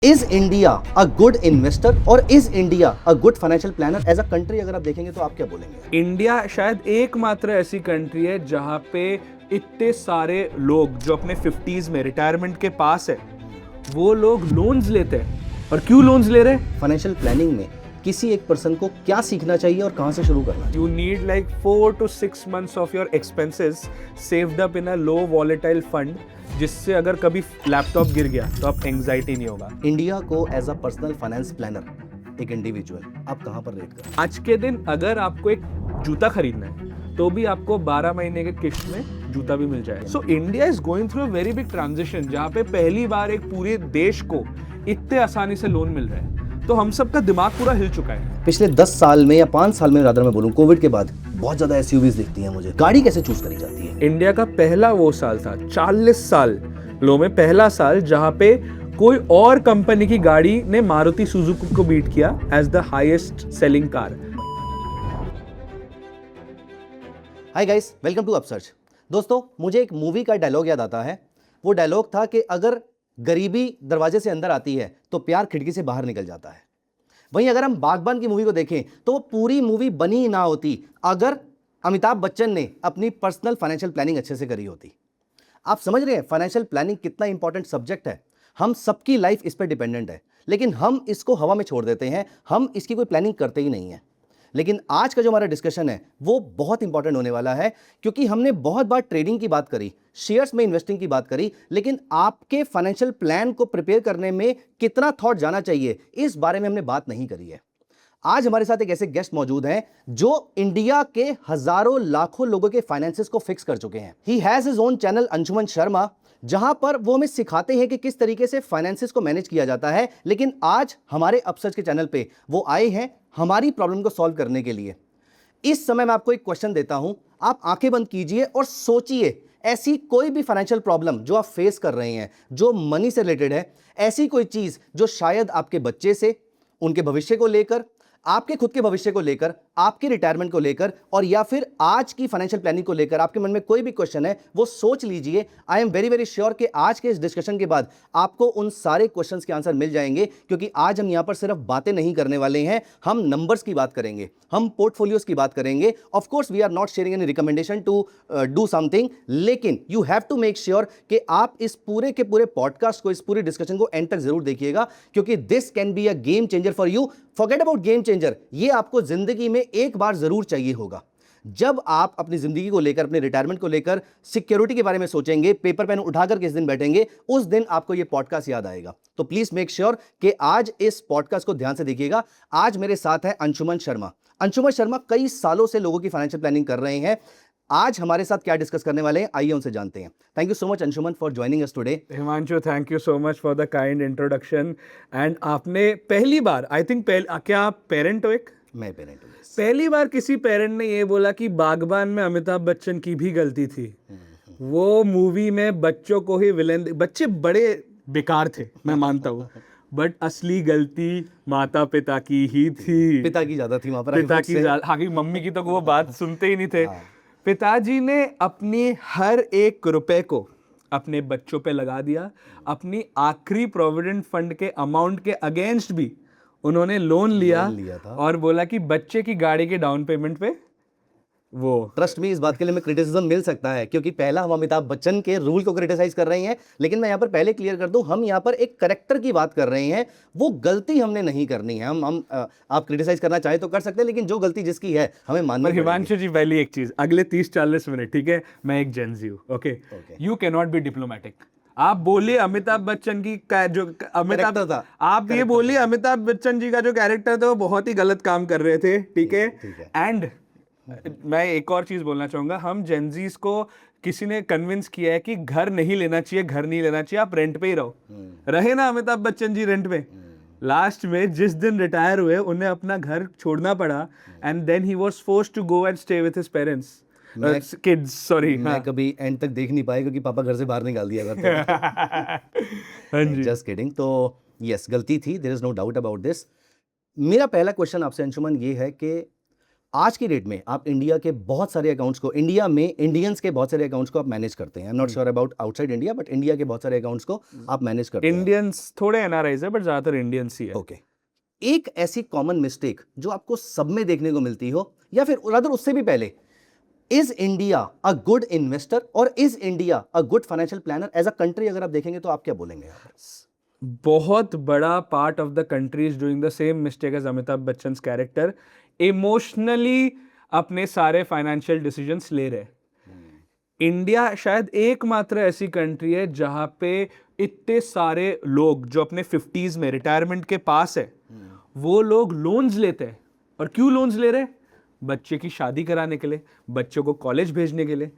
Is India a good investor और is India a good financial planner as a country? अगर आप देखेंगे तो आप क्या बोलेंगे? इंडिया शायद एकमात्र ऐसी कंट्री है जहां पे इतने सारे लोग जो अपने 50s में रिटायरमेंट के पास है वो लोग लोन्स लेते हैं। और क्यों लोन्स ले रहे हैं? फाइनेंशियल प्लानिंग में किसी एक पर्सन को क्या सीखना चाहिए और कहां से शुरू करना चाहिए? You need like 4 to 6 months of your expenses saved up in a low volatile fund, जिससे अगर कभी लैपटॉप गिर गया तो आप एंजाइटी नहीं होगा। इंडिया को as a personal finance planner एक इंडिविजुअल आप कहां पर रेट करें? आज के दिन अगर आपको एक जूता खरीदना है तो भी आपको 12 महीने के किस्त में जूता भी मिल जाएगा। So India is going through a very big transition जहाँ पे पहली बार एक पूरे देश को इतने आसानी से लोन मिल रहा है। तो हम सबका दिमाग पूरा हिल चुका है। पिछले 10 साल में या 5 साल में रादर मैं बोलूं, कोविड के बाद बहुत ज्यादा एसयूवीज दिखती हैं मुझे। गाड़ी कैसे चूज करी जाती है? इंडिया का पहला वो साल था 40 साल लो में पहला साल जहां पे कोई और कंपनी की गाड़ी ने मारुति सुजुकी को बीट किया as the highest selling car. Hi guys, welcome to Upsearch. दोस्तों, मुझे एक मूवी का डायलॉग याद आता है। वो डायलॉग था कि अगर गरीबी दरवाजे से अंदर आती है तो प्यार खिड़की से बाहर निकल जाता है। वहीं अगर हम बागबान की मूवी को देखें तो वो पूरी मूवी बनी ही ना होती अगर अमिताभ बच्चन ने अपनी पर्सनल फाइनेंशियल प्लानिंग अच्छे से करी होती। आप समझ रहे हैं फाइनेंशियल प्लानिंग कितना इंपॉर्टेंट सब्जेक्ट है? हम सबकी लाइफ इस पर डिपेंडेंट है, लेकिन हम इसको हवा में छोड़ देते हैं। हम इसकी कोई प्लानिंग करते ही नहीं है। लेकिन आज का जो हमारा डिस्कशन है वो बहुत इंपॉर्टेंट होने वाला है, क्योंकि हमने बहुत बार ट्रेडिंग की बात करी, शेयर्स में इन्वेस्टिंग की बात करी, लेकिन आपके फाइनेंशियल प्लान को प्रिपेयर करने में कितना थॉट जाना चाहिए इस बारे में हमने बात नहीं करी है। आज हमारे साथ एक ऐसे गेस्ट मौजूद हैं जो इंडिया के हजारों लाखों लोगों के फाइनेंसेस को फिक्स कर चुके हैं। He has his own channel Anshuman Sharma, जहां पर वो हमें सिखाते हैं कि किस तरीके से फाइनेंसेस को मैनेज किया जाता है। लेकिन आज हमारे अपसर्च के चैनल पे वो आए हैं हमारी प्रॉब्लम को सॉल्व करने के लिए। इस समय मैं आपको एक क्वेश्चन देता हूं, आप आंखें बंद कीजिए और सोचिए ऐसी कोई भी फाइनेंशियल प्रॉब्लम जो आप फेस कर रहे हैं, जो मनी से रिलेटेड है, ऐसी कोई चीज जो शायद आपके बच्चे से, उनके भविष्य को लेकर, आपके खुद के भविष्य को लेकर, आपके रिटायरमेंट को लेकर, और या फिर आज की फाइनेंशियल प्लानिंग को लेकर आपके मन में कोई भी क्वेश्चन है वो सोच लीजिए। आई एम वेरी वेरी श्योर कि आज के इस डिस्कशन के बाद आपको उन सारे क्वेश्चंस के आंसर मिल जाएंगे, क्योंकि आज हम यहां पर सिर्फ बातें नहीं करने वाले हैं, हम नंबर्स की बात करेंगे, हम पोर्टफोलियोज की बात करेंगे। Of course we are not sharing any recommendation to do something, लेकिन you have to make sure कि आप इस पूरे के पूरे पॉडकास्ट को, इस पूरे डिस्कशन को एंड तक जरूर देखिएगा, क्योंकि this can be a game changer for you. Forget about game changer, ये आपको जिंदगी में एक बार जरूर चाहिए होगा। जब आप अपनी जिंदगी को लेकर, अपने रिटायरमेंट को लेकर, सिक्योरिटी के बारे में सोचेंगे, पेपर पेन उठाकर किस दिन बैठेंगे, उस दिन आपको यह पॉडकास्ट याद आएगा। तो प्लीज मेक श्योर कि आज इस पॉडकास्ट को ध्यान से देखिएगा। आज मेरे साथ है अंशुमन शर्मा। अंशुमन शर्मा कई सालों से लोगों की फाइनेंशियल प्लानिंग कर रहे हैं। आज हमारे साथ क्या डिस्कस करने वाले हैं, आइए उनसे जानते हैं। Thank you so much Anshuman for joining us today. Himanshu, thank you so much for the kind introduction. And आपने पहली बार, आई थिंक क्या आप पेरेंट हो? एक मैं पेरेंट हूं। पहली बार किसी पेरेंट ने ये बोला कि बागबान में अमिताभ बच्चन की भी गलती थी। वो मूवी में बच्चों को ही विलेन, बच्चे बड़े बेकार थे मैं मानता हूँ, बट असली गलती माता पिता की ही थी। पिता की ज्यादा थी वहां पर। पिता की ज्यादा, हाँ, मम्मी की तो वो बात सुनते ही नहीं थे। पिताजी ने अपनी हर एक रुपए को अपने बच्चों पे लगा दिया। अपनी आखिरी प्रोविडेंट फंड के अमाउंट के अगेंस्ट भी उन्होंने लोन लिया था और बोला कि बच्चे की गाड़ी के डाउन पेमेंट पे वो। ट्रस्ट में इस बात के लिए मैं क्रिटिसिज्म मिल सकता है, क्योंकि पहला हम अमिताभ बच्चन के रूल को क्रिटिसाइज कर रहे हैं, लेकिन मैं यहाँ पर पहले क्लियर कर दूं, हम यहाँ पर एक करेक्टर की बात कर रहे हैं। वो गलती हमने नहीं करनी है। हम आप क्रिटिसाइज करना चाहे तो कर सकते हैं, लेकिन जो गलती जिसकी है हमें माननी पड़ेगी। हिमांशु जी, पहली एक चीज, अगले 30-40 मिनट, ठीक है, मैं एक जेनजी हूँ, okay, you can not be diplomatic. आप बोलिए अमिताभ बच्चन की जो अमिताभ था, आप ये बोलिए अमिताभ बच्चन जी का जो कैरेक्टर था वो बहुत ही गलत काम कर रहे थे, ठीक है। एंड मैं एक और चीज बोलना चाहूंगा, हम जेनजीज को किसी ने कन्विंस किया है कि घर नहीं लेना चाहिए, घर नहीं लेना चाहिए, आप रेंट पे ही रहो। रहे ना अमिताभ बच्चन जी रेंट पे। लास्ट में जिस दिन रिटायर हुए उन्हें अपना घर छोड़ना पड़ा, and then he was forced to go and stay with his parents, kids, sorry. मैं कभी एंड तक देख नहीं पाया क्योंकि पापा घर से बाहर निकाल दिया करते। हाँ जी, जस्ट किडिंग। तो यस, गलती थी, there is no doubt about this. मेरा पहला क्वेश्चन आपसे अंशुमन ये है कि आज की डेट में आप इंडिया के बहुत सारे अकाउंट्स को, इंडिया में इंडियंस के बहुत सारे अकाउंट्स को आप मैनेज करते हैं। I am not sure about outside India, but India के बहुत सारे अकाउंट्स को आप मैनेज करते हैं। इंडियंस थोड़े एनआरआईज है, बट ज्यादातर इंडियंस ही है। ओके, एक ऐसी कॉमन मिस्टेक जो आपको सब में देखने को मिलती हो, या फिर रादर उससे भी पहले, is India a good investor और is India a good financial planner as a country? अगर आप देखेंगे तो आप क्या बोलेंगे यहाँ पर? बहुत बड़ा part of the country is doing the same mistake as Amitabh Bachchan character, emotionally अपने सारे फाइनेंशियल डिसीजंस ले रहे। इंडिया शायद एकमात्र ऐसी कंट्री है जहां पे इतने सारे लोग जो अपने 50s में रिटायरमेंट के पास है, वो लोग लोन्स लेते हैं। और क्यों लोन्स ले रहे हैं? बच्चे की शादी कराने के लिए, बच्चों को कॉलेज भेजने के लिए,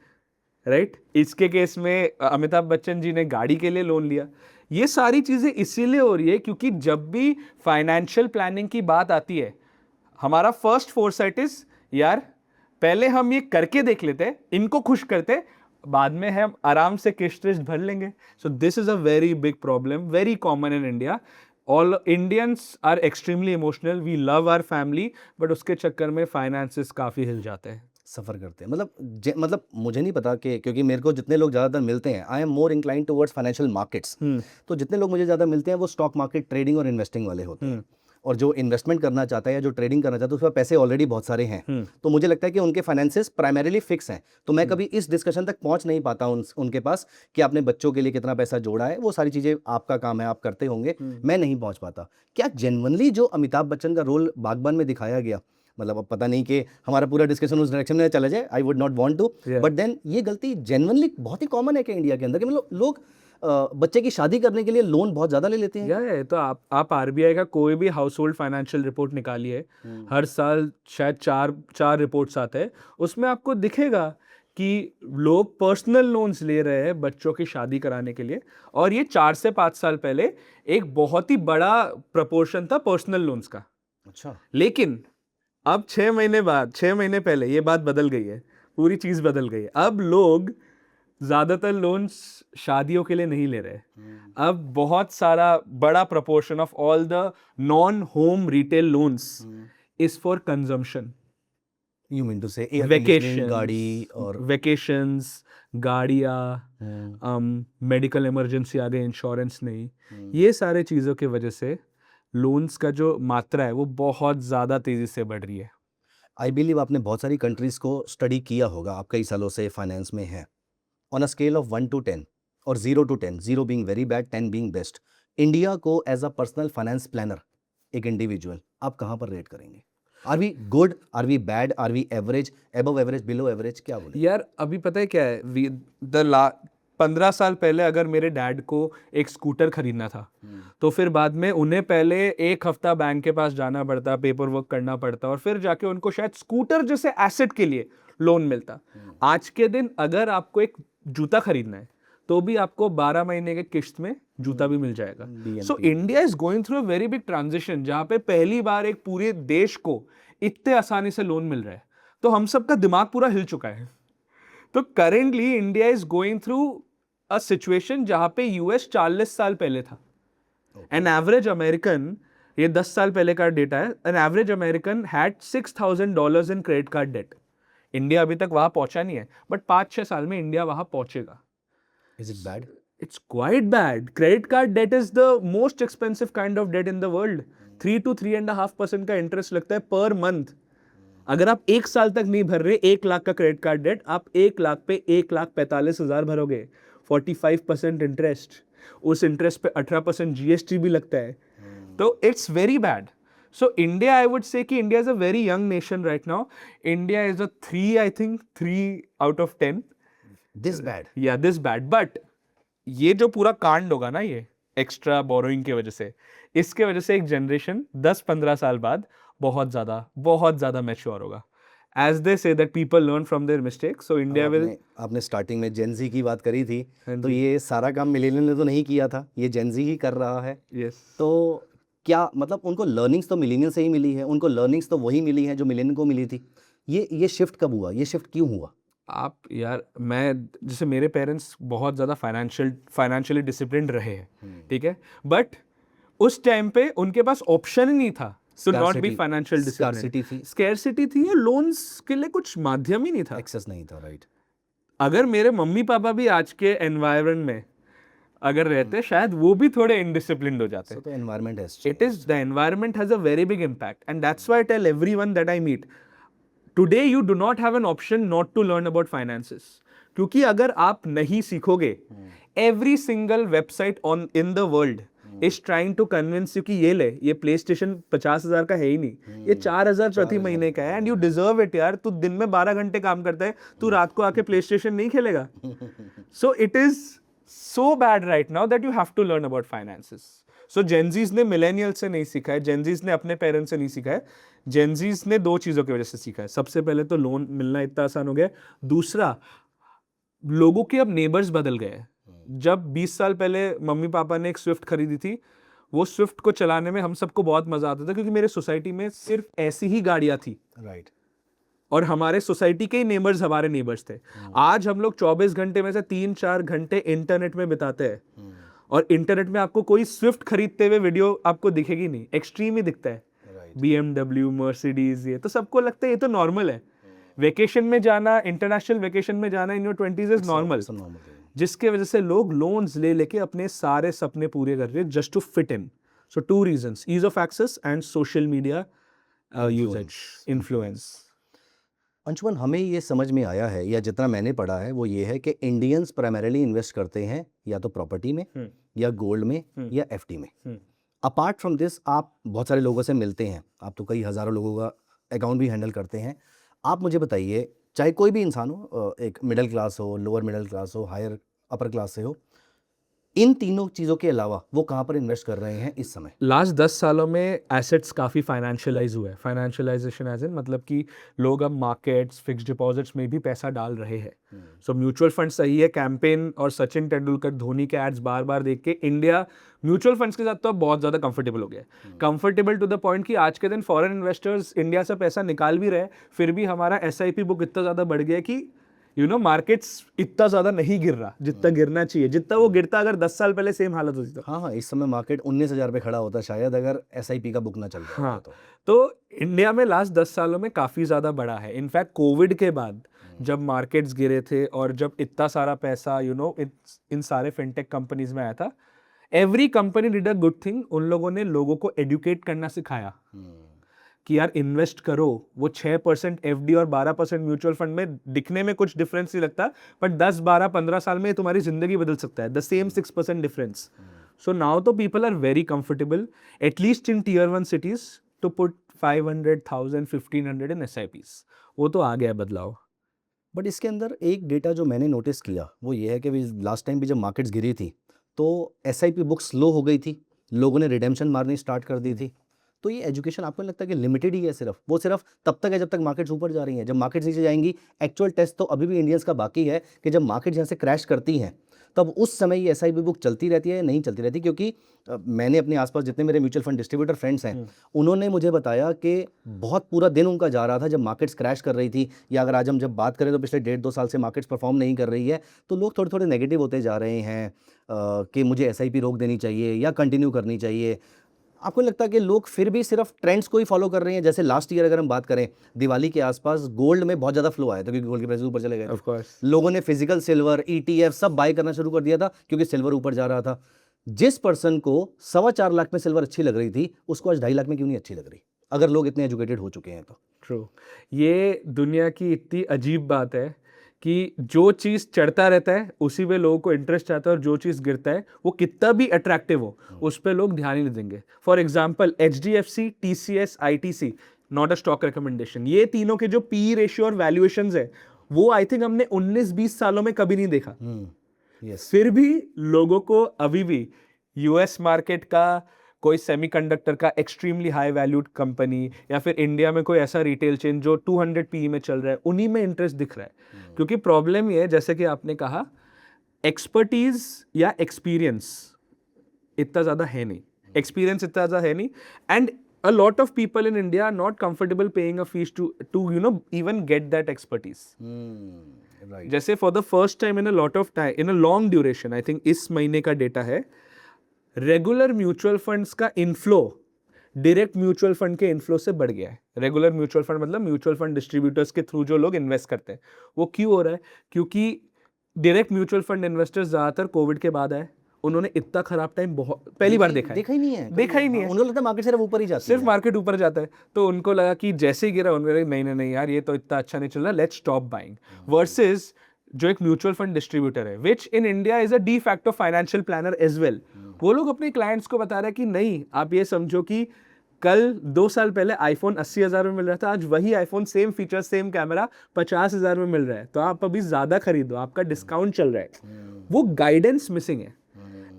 राइट? इसके केस में अमिताभ बच्चन जी ने गाड़ी के लिए लोन लिया। ये सारी चीजें इसीलिए हो रही है क्योंकि जब भी फाइनेंशियल प्लानिंग की बात आती है, हमारा फर्स्ट फोरसाइट इज, यार पहले हम ये करके देख लेते, इनको खुश करते, बाद में हम आराम से किस्त भर लेंगे। So this is a very big problem, very common in India. All Indians are extremely emotional, we love our family, but उसके चक्कर में फाइनेंसेस काफी हिल जाते हैं, सफ़र करते हैं। मतलब मुझे नहीं पता कि, क्योंकि मेरे को जितने लोग ज़्यादातर मिलते हैं, I am more incline towards financial markets, तो जितने लोग मुझे ज़्यादा मिलते हैं वो स्टॉक मार्केट, ट्रेडिंग और इन्वेस्टिंग वाले होते हैं। और जो इन्वेस्टमेंट करना चाहता है या जो ट्रेडिंग करना चाहता है उसके पास पैसे ऑलरेडी बहुत सारे हैं, तो मुझे लगता है कि उनके फाइनेंसेस प्राइमरीली फिक्स हैं। तो मैं कभी इस डिस्कशन तक पहुंच नहीं पाता उनके पास कि आपने बच्चों के लिए कितना पैसा जोड़ा है। वो सारी चीज़ें आपका काम है, आप करते होंगे, मैं नहीं पहुंच पाता। क्या जेन्युइनली जो अमिताभ बच्चन का रोल बागबान में दिखाया गया, मतलब अब पता नहीं कि हमारा पूरा डिस्कशन उस डायरेक्शन में चला जाए, I would not want to, but then ये गलती जेन्युइनली बहुत ही कॉमन है कि इंडिया के अंदर कि मतलब लोग बच्चे की शादी करने के लिए लोन बहुत ज़्यादा ले लेते हैं। या तो आप आरबीआई का कोई भी हाउस होल्ड फाइनेंशियल रिपोर्ट निकालिए, हर साल शायद चार रिपोर्ट्स आते हैं, उसमें आपको दिखेगा कि लोग पर्सनल लोन्स ले रहे हैं बच्चों की शादी कराने के लिए। और ये 4 से 5 साल पहले एक बहुत ही बड़ा प्रपोर्शन था पर्सनल लोन्स का। अच्छा, लेकिन अब 6 महीने पहले ये बात बदल गई है, पूरी चीज बदल गई है। अब लोग ज्यादातर लोन्स शादियों के लिए नहीं ले रहे। अब बहुत सारा बड़ा proportion of all the non home retail loans is for consumption. You mean to say vacation, गाड़ी और वेकेशंस, गाड़ियाँ, मेडिकल इमरजेंसी आ गई, इंश्योरेंस नहीं, ये सारे चीज़ों की वजह से लोन्स का जो मात्रा है वो बहुत ज़्यादा तेज़ी से बढ़ रही है। आई बिलीव आपने बहुत सारी कंट्रीज़ को स्टडी किया होगा, आप कई सालों से फाइनेंस में हैं। On a scale of 1 to 10 और 0 to 10, 0 being very bad, 10 being best, India को as a personal finance planner, एक इंडिविजुअल, आप कहाँ पर रेट करेंगे? Are we good, are we bad, are we average, above average, below average, क्या बोले? यार अभी पता है क्या है, 15 साल पहले अगर मेरे डैड को एक स्कूटर खरीदना था, तो फिर बाद में उन्हें पहले एक हफ्ता बैंक के पास जाना पड़ता, पेपर वर्क करना पड़ता, और फिर जाके उनको शायद स्कूटर जैसे एसेट के लिए लोन मिलता। आज के दिन अगर आपको एक जूता खरीदना है तो भी आपको 12 महीने के किश्त में जूता भी मिल जाएगा। So India is going through a very big transition, जहां पे पहली बार एक पूरे देश को इतने आसानी से लोन मिल रहा है, तो हम सबका दिमाग पूरा हिल चुका है। तो currently India is going through a situation जहां पे यूएस 40 साल पहले था। एन एवरेज अमेरिकन, ये 10 साल पहले का डेटा है, an average American had $6,000 in credit card debt. India अभी तक वहां पहुंचा नहीं है, बट 5-6 साल में इंडिया वहां पहुंचेगा। Is it bad? It's quite bad. Credit card debt is the most expensive kind of debt in the world. 3 to 3.5% का इंटरेस्ट लगता है पर मंथ। अगर आप 1 साल तक नहीं भर रहे 1 लाख का क्रेडिट कार्ड डेट, आप 1 लाख पे 1,45,000 भरोगे, 45% इंटरेस्ट, उस इंटरेस्ट पे 18% जीएसटी भी लगता है। तो it's very bad. So India, I would say कि India is a very young nation right now. India is a 3, I think 3 out of 10। This bad? या दिस बैड। बट ये जो पूरा कांड होगा ना, ये एक्स्ट्रा बोरोइंग की वजह से, इसके वजह से एक जनरेशन 10-15 साल बाद बहुत ज्यादा मैच्योर होगा। As they say that people learn from their mistakes, so India will. आपने स्टार्टिंग में जेनजी की बात करी थी, तो ये सारा काम मिलेनियल ने तो नहीं किया था, ये जेनजी ही कर रहा है। यस। तो क्या मतलब उनको लर्निंग्स तो मिलेनियल से ही मिली है, उनको लर्निंग्स तो वही मिली है जो मिलेनियल को मिली थी। ये शिफ्ट कब हुआ, ये शिफ्ट क्यों हुआ? आप यार, मैं जैसे मेरे पेरेंट्स बहुत ज़्यादा फाइनेंशियली डिसिप्लिन्ड रहे हैं, ठीक है, बट उस टाइम पे उनके पास ऑप्शन ही नहीं था So not be Scarcity- financial disciplined. scarcity थी, Scarcity थी या loans के लिए कुछ माध्यम ही नहीं था. एक्सेस नहीं था, राइट. अगर मेरे मम्मी पापा भी आज के एनवायरनमेंट में अगर रहते शायद वो भी थोड़े इनडिसिप्लिन्ड हो जाते. So the environment has It is the environment has a very big impact, and that's why I tell everyone that I meet, today you do not have an option not to learn about finances. क्योंकि अगर आप नहीं सीखोगे, every single website on in the world is trying to convince you कि ये PlayStation 50,000 का है ही नहीं, ये 4,000 प्रति महीने का है, and you deserve it यार. तू दिन में 12 घंटे काम करता है, तू रात को आके PlayStation नहीं खेलेगा. So it is so bad right now that you have to learn about finances. So Gen Zs ने millennials से नहीं सीखा है, Gen Zs ने अपने पेरेंट्स से नहीं सीखा है, Gen Zs ने दो चीज़ों की वजह से सीखा है. सबसे पहले तो लोन मिलना इतना आसान हो गया. दूसरा, लोगों के अब नेबर्स बदल गए. जब 20 साल पहले मम्मी पापा ने एक स्विफ्ट खरीदी थी, वो स्विफ्ट को चलाने में हम सबको बहुत मजा आता था क्योंकि मेरे सोसाइटी में सिर्फ ऐसी ही गाड़ियाँ थी, राइट. और हमारे सोसाइटी के ही नेबर्स हमारे नेबर्स थे. आज हम लोग 24 घंटे में से 3-4 घंटे इंटरनेट में बिताते हैं, और इंटरनेट में आपको कोई स्विफ्ट खरीदते हुए वीडियो आपको दिखेगी नहीं, एक्सट्रीम ही दिखता है. BMW, मर्सिडीज, ये तो सबको लगता है ये तो नॉर्मल है. वेकेशन में जाना, इंटरनेशनल वेकेशन में जाना in your 20s is normal, जिसके वजह से लोग लोन्स ले लेके अपने सारे सपने पूरे कर रहे हैं just to fit in. So 2 reasons, ease of access and social media usage, influence. Anshuman, हमें ये समझ में आया है या जितना मैंने पढ़ा है वो ये है कि इंडियंस प्राइमरीली इन्वेस्ट करते हैं या तो प्रॉपर्टी में या गोल्ड में या FD में. अपार्ट फ्रॉम दिस आप बहुत सारे लोगों से मिलते हैं, आप तो कई हज़ारों लोगों का अकाउंट भी हैंडल करते हैं. आप मुझे बताइए, चाहे कोई भी इंसान हो, एक मिडिल क्लास हो, लोअर मिडिल क्लास हो, हायर अपर क्लास से हो, इन तीनों चीज़ों के अलावा वो कहाँ पर इन्वेस्ट कर रहे हैं इस समय? लास्ट 10 सालों में एसेट्स काफ़ी फाइनेंशियलाइज हुए हैं. फाइनेंशियलाइजेशन एज इन मतलब कि लोग अब मार्केट्स, फिक्स्ड डिपॉजिट्स में भी पैसा डाल रहे हैं. सो म्यूचुअल फंड सही है. कैंपेन और सचिन तेंदुलकर, धोनी के एड्स बार बार देख के इंडिया म्यूचुअल फंड्स के साथ तो अब बहुत ज़्यादा कंफर्टेबल हो गया है. कंफर्टेबल टू द पॉइंट कि आज के दिन फॉरेन इन्वेस्टर्स इंडिया से पैसा निकाल भी रहे, फिर भी हमारा SIP बुक इतना ज़्यादा बढ़ गया है कि मार्केट्स इतना ज़्यादा नहीं गिर रहा जितना गिरना चाहिए. जितना वो गिरता अगर 10 साल पहले सेम हालत होती तो. हाँ, इस समय मार्केट 19,000 पे खड़ा होता शायद अगर SIP का बुक ना चल रहा हाँ, होता तो इंडिया में लास्ट 10 सालों में काफ़ी ज़्यादा बढ़ा है. इनफैक्ट कोविड के बाद जब मार्केट्स गिरे थे और जब इतना सारा पैसा इन सारे फिनटेक कंपनीज में आया था, every company did a good thing. उन लोगों ने लोगों को एडुकेट करना सिखाया कि यार इन्वेस्ट करो. वो 6% FD और 12% म्यूचुअल फंड में दिखने में कुछ डिफरेंस नहीं लगता, बट 10, 12, 15 साल में तुम्हारी जिंदगी बदल सकता है. The same 6% difference. So now तो people are very comfortable, at least in Tier 1 cities, to put 500,000, 1,500 in SIPs. वो तो आ गया बदलाव. बट इसके अंदर एक डेटा जो मैंने नोटिस किया वो ये है कि लास्ट टाइम भी जब मार्केट्स गिरी थी तो SIP बुक स्लो हो गई थी, लोगों ने रिडेम्पशन मारनी स्टार्ट कर दी थी. तो ये एजुकेशन आपको नहीं लगता कि लिमिटेड ही है? वो सिर्फ तब तक है जब तक मार्केट्स ऊपर जा रही हैं. जब मार्केट्स नीचे जाएंगी, एक्चुअल टेस्ट तो अभी भी इंडियंस का बाकी है कि जब मार्केट यहाँ से क्रैश करती हैं तब उस समय ये SIP बुक चलती रहती है या नहीं चलती रहती. क्योंकि मैंने अपने आसपास जितने मेरे म्यूचुअल फंड डिस्ट्रीब्यूटर फ्रेंड्स हैं उन्होंने मुझे बताया कि बहुत पूरा दिन उनका जा रहा था जब मार्केट्स क्रैश कर रही थी, या अगर आज हम जब बात करें तो पिछले 1.5-2 साल से मार्केट्स परफॉर्म नहीं कर रही है, तो लोग थोड़े थोड़े नेगेटिव होते जा रहे हैं कि मुझे SIP रोक देनी चाहिए या कंटिन्यू करनी चाहिए. आपको नहीं लगता कि लोग फिर भी सिर्फ ट्रेंड्स को ही फॉलो कर रहे हैं? जैसे लास्ट ईयर अगर हम बात करें, दिवाली के आसपास गोल्ड में बहुत ज़्यादा फ्लो आया था क्योंकि गोल्ड के प्राइस ऊपर चले गए. ऑफ कोर्स लोगों ने फिजिकल सिल्वर, ETF सब बाय करना शुरू कर दिया था क्योंकि सिल्वर ऊपर जा रहा था. जिस पर्सन को 4.25 लाख में सिल्वर अच्छी लग रही थी, उसको आज 2.5 लाख में क्यों नहीं अच्छी लग रही, अगर लोग इतने एजुकेटेड हो चुके हैं तो? ट्रू. ये दुनिया की इतनी अजीब बात है कि जो चीज़ चढ़ता रहता है उसी पे लोगों को इंटरेस्ट आता है, और जो चीज़ गिरता है वो कितना भी अट्रैक्टिव हो उस पर लोग ध्यान ही नहीं देंगे. For example HDFC, TCS, ITC, not a stock recommendation, ये तीनों के जो PE रेशियो और वैल्यूएशंस है वो आई थिंक हमने 19-20 सालों में कभी नहीं देखा. फिर भी लोगों को अभी भी US मार्केट का, कोई सेमीकंडक्टर का एक्सट्रीमली हाई वैल्यूड कंपनी, या फिर इंडिया में कोई ऐसा रिटेल चेन जो 200 PE में चल रहा है, उन्हीं में इंटरेस्ट दिख रहा है. क्योंकि प्रॉब्लम ये है, जैसे कि आपने कहा, एक्सपर्टीज या एक्सपीरियंस इतना ज़्यादा है नहीं. एक्सपीरियंस इतना ज़्यादा है नहीं, and a lot of people in India are not comfortable paying a fees to even get that expertise. Right. जैसे for the first time in a lot of time, in a long duration, I think इस महीने का data है, regular mutual funds का inflow direct mutual fund के inflow से बढ़ गया है। रेगुलर म्यूचुअल फंड मतलब म्यूचुअल फंड डिस्ट्रीब्यूटर्स के थ्रू जो लोग इन्वेस्ट करते हैं, वो क्यों हो रहा है? क्योंकि डायरेक्ट म्यूचुअल फंड इन्वेस्टर्स ज्यादातर कोविड के बाद आए, उन्होंने इतना खराब टाइम बहुत पहली बार देखा है, देखा ही नहीं है, देखा ही नहीं है। उनको लगता है मार्केट सिर्फ ऊपर ही जाती सिर्फ है। मार्केट ऊपर जाता है, तो उनको लगा कि जैसे ही गिरा उन्होंने लगा, नहीं नहीं नहीं यार, ये तो इतना अच्छा नहीं चल रहा, लेट्स स्टॉप बाइंग। वर्सेस जो एक म्यूचुअल फंड डिस्ट्रीब्यूटर है, which in India is a de facto financial planner as well, वो लोग अपने क्लाइंट्स को बता रहे हैं कि नहीं, आप ये समझो कि कल 2 साल पहले आईफोन 80,000 में मिल रहा था, आज वही iPhone same feature same camera 50,000 में मिल रहा है, तो आप अभी ज्यादा खरीदो, आपका डिस्काउंट चल रहा है। वो गाइडेंस मिसिंग है,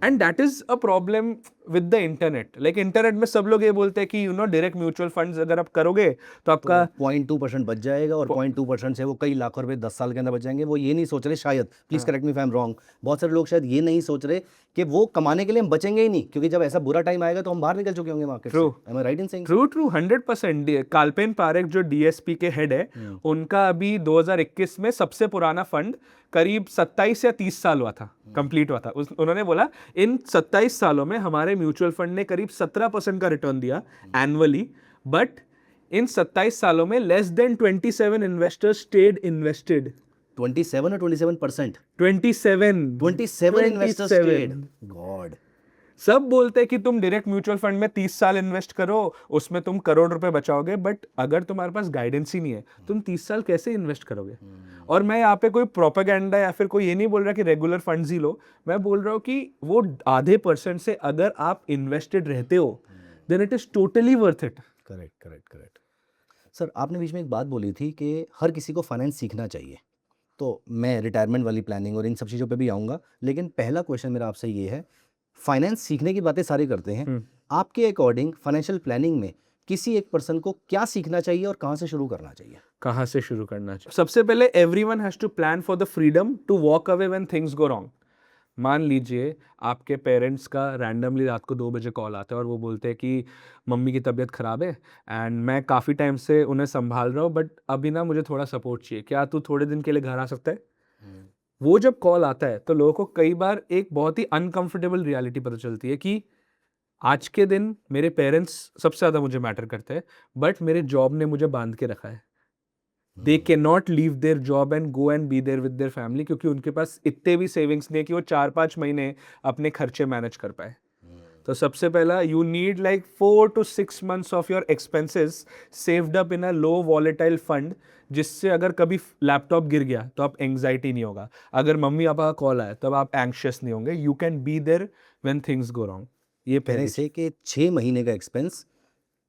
and that is a problem with the internet. Like internet में सब लोग ये बोलते हैं कि डायरेक्ट म्यूचुअल फंड्स अगर आप करोगे तो आपका 0.2% बच जाएगा, और 0.2% से वो कई लाखों रुपए 10 साल के अंदर बच जाएंगे। वो ये नहीं सोच रहे, शायद, please correct me if I am wrong, बहुत सारे लोग शायद ये नहीं सोच रहे कि वो कमाने के लिए हम बचेंगे ही नहीं, क्योंकि जब ऐसा बुरा टाइम आएगा तो हम बाहर निकल चुके होंगे मार्केट से। Am I right in saying? True 100%। Kalpen Parekh जो डीएसपी के हेड है, उनका अभी 2021 में सबसे पुराना फंड करीब 27 या 30 साल हुआ था, कंप्लीट हुआ था। उन्होंने बोला इन 27 सालों में हमारे म्यूचुअल फंड ने करीब 17% का रिटर्न दिया एनुअली, बट इन 27 सालों में less than 27 investors stayed invested. 27 और 27%? 27 इन्वेस्टर्स स्टेड। गॉड। सब बोलते हैं कि तुम डायरेक्ट म्यूचुअल फंड में 30 साल इन्वेस्ट करो, उसमें तुम करोड़ रुपए बचाओगे, बट अगर तुम्हारे पास गाइडेंस ही नहीं है, तुम 30 साल कैसे इन्वेस्ट करोगे? और मैं यहाँ पे कोई प्रोपेगेंडा या फिर कोई ये नहीं बोल रहा कि रेगुलर फंड्स ही लो, मैं बोल रहा हूँ कि वो आधे % से अगर आप इन्वेस्टेड रहते हो, then it is totally worth it. Correct. Sir, आपने बीच में एक बात बोली थी कि हर किसी को फाइनेंस सीखना चाहिए, तो मैं रिटायरमेंट वाली प्लानिंग और इन सब चीज़ों पे भी आऊँगा, लेकिन पहला क्वेश्चन मेरा आपसे ये है, फाइनेंस सीखने की बातें सारे करते हैं, आपके अकॉर्डिंग फाइनेंशियल प्लानिंग में किसी एक पर्सन को क्या सीखना चाहिए और कहाँ से शुरू करना चाहिए? कहाँ से शुरू करना चाहिए? सबसे पहले everyone has to plan for the freedom to walk away when things go wrong. मान लीजिए आपके पेरेंट्स का रैंडमली रात को 2 बजे कॉल आता है और वो बोलते हैं कि मम्मी की तबीयत ख़राब है एंड मैं काफ़ी टाइम से उन्हें संभाल रहा हूँ, बट अभी ना मुझे थोड़ा सपोर्ट चाहिए, क्या तू थोड़े दिन के लिए घर आ सकता है? वो जब कॉल आता है तो लोगों को कई बार एक बहुत ही अनकंफर्टेबल रियलिटी पता चलती है कि आज के दिन मेरे पेरेंट्स सबसे ज़्यादा मुझे मैटर करते हैं, बट मेरे जॉब ने मुझे बांध के रखा है। They can not leave their job and go and be there with their family, क्योंकि उनके पास इतने भी सेविंग्स नहीं है कि वो 4-5 महीने अपने खर्चे मैनेज कर पाए। तो सबसे पहला, you need like 4 to 6 months of your expenses saved up in a low volatile fund, जिससे अगर कभी लैपटॉप गिर गया तो आप एंग्जाइटी नहीं होगा, अगर मम्मी पापा का कॉल आया तब आप एंग्शियस नहीं होंगे, you can be there when things go wrong. ये पहले से कि 6 महीने का expense,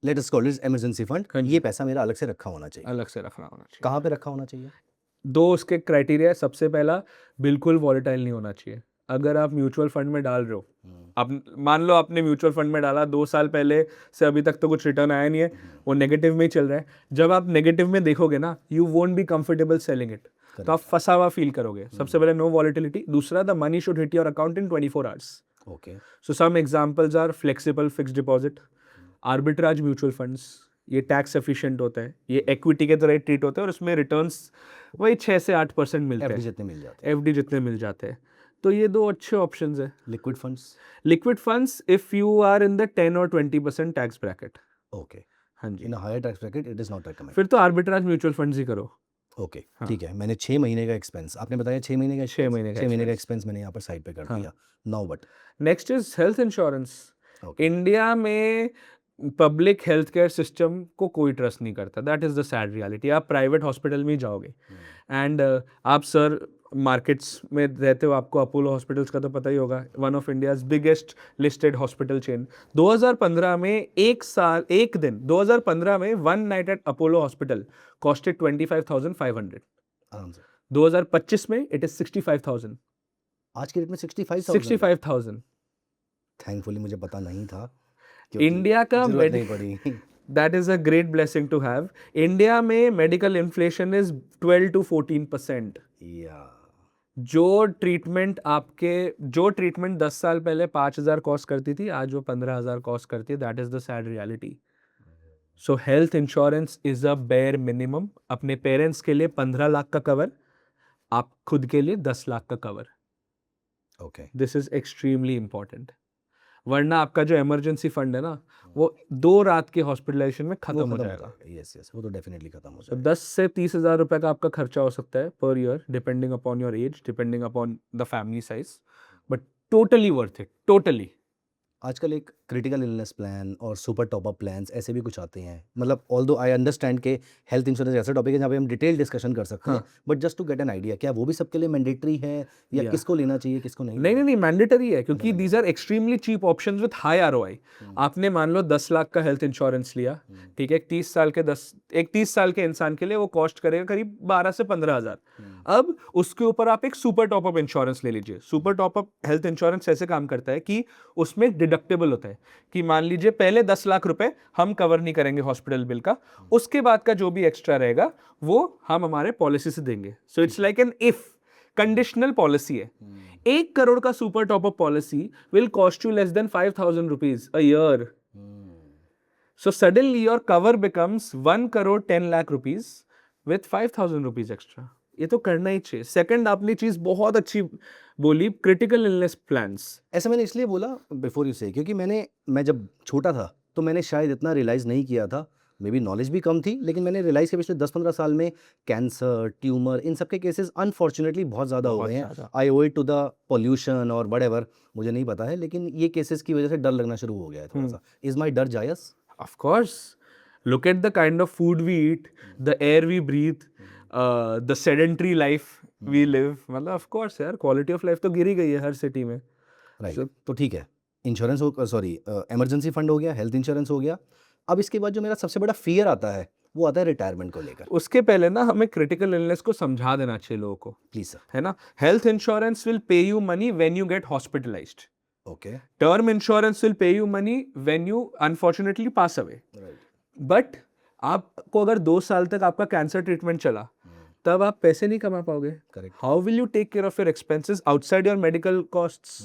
let us call it emergency fund, ये पैसा मेरा अलग से रखा होना चाहिए। अलग से रखना होना चाहिए। कहाँ पे रखा होना चाहिए? 2 उसके क्राइटेरिया है। सबसे पहला, बिल्कुल वॉलेटाइल नहीं होना चाहिए। अगर आप म्यूचुअल फंड में डाल रहे हो, आप मान लो आपने म्यूचुअल फंड में डाला 2 साल पहले से अभी तक तो कुछ रिटर्न आया नहीं है, वो नेगेटिव में ही चल रहा है, जब आप नेगेटिव में देखोगे ना, you won't be comfortable selling it, तो आप फंसा हुआ फील करोगे। सबसे पहले नो वॉलेटिलिटी। दूसरा, the money should hit your account in 24 hours। Okay. So some examples are flexible fixed deposit, arbitrage mutual funds, ये टैक्स एफिशिएंट होता है, ये इक्विटी के तरह ट्रीट होता है और उसमें रिटर्न्स वही 6 से 8% मिलते हैं, एफडी जितने मिल जाते हैं। एफडी जितने मिल जाते हैं। तो ये 2 अच्छे ऑप्शंस है। Liquid funds? Liquid funds if you are in the 10 or 20% tax bracket. Okay. हाँ जी, in a higher tax bracket it is not recommended. फिर तो आर्बिट्राज म्यूचुअल फंड्स ही करो। ओके, ठीक है। मैंने 6 महीने का एक्सपेंस, आपने बताया 6 महीने का, 6 महीने का 6 महीने का एक्सपेंस मैंने यहाँ पर साइड पे कर दिया। Now but next is health insurance. Okay. India में पब्लिक हेल्थ केयर सिस्टम को कोई ट्रस्ट नहीं करता, that is the sad reality. आप प्राइवेट हॉस्पिटल में ही जाओगे एंड आप सर मार्केट्स में रहते हो, आपको अपोलो हॉस्पिटल्स का तो पता ही होगा, one of India's biggest listed hospital chain. 2015 में एक दिन 2015 में 1 night at Apollo hospital costed 25,500। आराम से 2025 में इट इज 65,000। आज के रेट में 65,000। 65,000। थैंकफुली मुझे पता नहीं था, इंडिया का जरूरत नहीं पड़ी। That is a great blessing to have. India में मेडिकल इन्फ्लेशन इज 12 to 14%। या जो ट्रीटमेंट 10 साल पहले 5,000 कॉस्ट करती थी, आज वो 15,000 कॉस्ट करती है। That is the sad reality. So health insurance is a bare minimum. अपने पेरेंट्स के लिए 15 लाख का कवर, आप खुद के लिए 10 लाख का cover. Okay. This is extremely important. वरना आपका जो इमरजेंसी फंड है ना, वो 2 रात के हॉस्पिटलाइजेशन में खत्म हो जाएगा। यस, वो तो डेफिनेटली खत्म हो तो जाएगा। 10 से 30,000 रुपए का आपका खर्चा हो सकता है पर year, depending upon your age, depending upon the family size, but totally worth it, totally. आजकल एक क्रिटिकल इलनेस प्लान और सुपर टॉप अप प्लान्स ऐसे भी कुछ आते हैं, मतलब ऑल्दो आई अंडरस्टैंड के हेल्थ इंश्योरेंस ऐसा टॉपिक है जहाँ पे हम डिटेल डिस्कशन कर सकते हैं, but just to get an idea, क्या वो भी सबके लिए मैंडेटरी है या Yeah. किसको लेना चाहिए किसको नहीं? नहीं नहीं नहीं, मैंडेटरी है, क्योंकि these are extremely cheap options with high ROI. आपने मान लो 10 लाख का हेल्थ इंश्योरेंस लिया, ठीक है, एक 30 साल के इंसान के लिए वो कॉस्ट करेगा करीब 12 से 15,000। अब उसके ऊपर आप एक सुपर टॉप अप इंश्योरेंस ले लीजिए। Super top up health insurance ऐसे काम करता है कि उसमें डिडक्टेबल होता है कि मान लीजिए पहले 10 लाख रुपए हम कवर नहीं करेंगे हॉस्पिटल बिल का, उसके बाद का जो भी एक्स्ट्रा रहेगा वो हम हमारे पॉलिसी से देंगे। So it's like an if conditional policy है। 1 करोड़ का super top up policy will cost you less than 5,000 rupees a year. So suddenly your cover becomes 1 crore 10 lakh rupees with 5,000 rupees extra. ये तो करना ही चाहिए। Second, आपने चीज बहुत अच्छी बोली, क्रिटिकल इलनेस प्लान्स। ऐसा मैंने इसलिए बोला बिफोर यू से, क्योंकि मैं जब छोटा था तो मैंने शायद इतना रियलाइज़ नहीं किया था, मे बी नॉलेज भी कम थी, लेकिन मैंने रियलाइज़ किया पिछले 10-15 साल में कैंसर, ट्यूमर, इन सब के केसेस अनफॉर्चुनेटली बहुत ज़्यादा हो बहुत गए हैं। ज़्यादा। आई ओ इट टू द पॉल्यूशन और व्हाटएवर, मुझे नहीं पता है, लेकिन ये केसेस की वजह से डर लगना शुरू हो गया है थोड़ा सा। इज़ माई डर जायज़? Of course. Look at the kind of food we eat, the air we breathe, the sedentary life we live. मतलब of course यार, quality of life तो गिर ही गई है हर सिटी में। राइट, So- तो ठीक है, इंश्योरेंस हो, सॉरी इमरजेंसी फंड हो गया, हेल्थ इंश्योरेंस हो गया। अब इसके बाद जो मेरा सबसे बड़ा फियर आता है वो आता है रिटायरमेंट को लेकर। उसके पहले ना हमें क्रिटिकल इलनेस को समझा देना चाहिए लोगों को, प्लीज सर। है ना। Health insurance will pay you money when you get hospitalised. Okay, term insurance will pay you money when you unfortunately pass away. Right, but आपको अगर 2 साल तक आपका कैंसर ट्रीटमेंट चला, तब आप पैसे नहीं कमा पाओगे। Correct. How will you take care of your expenses outside your medical costs?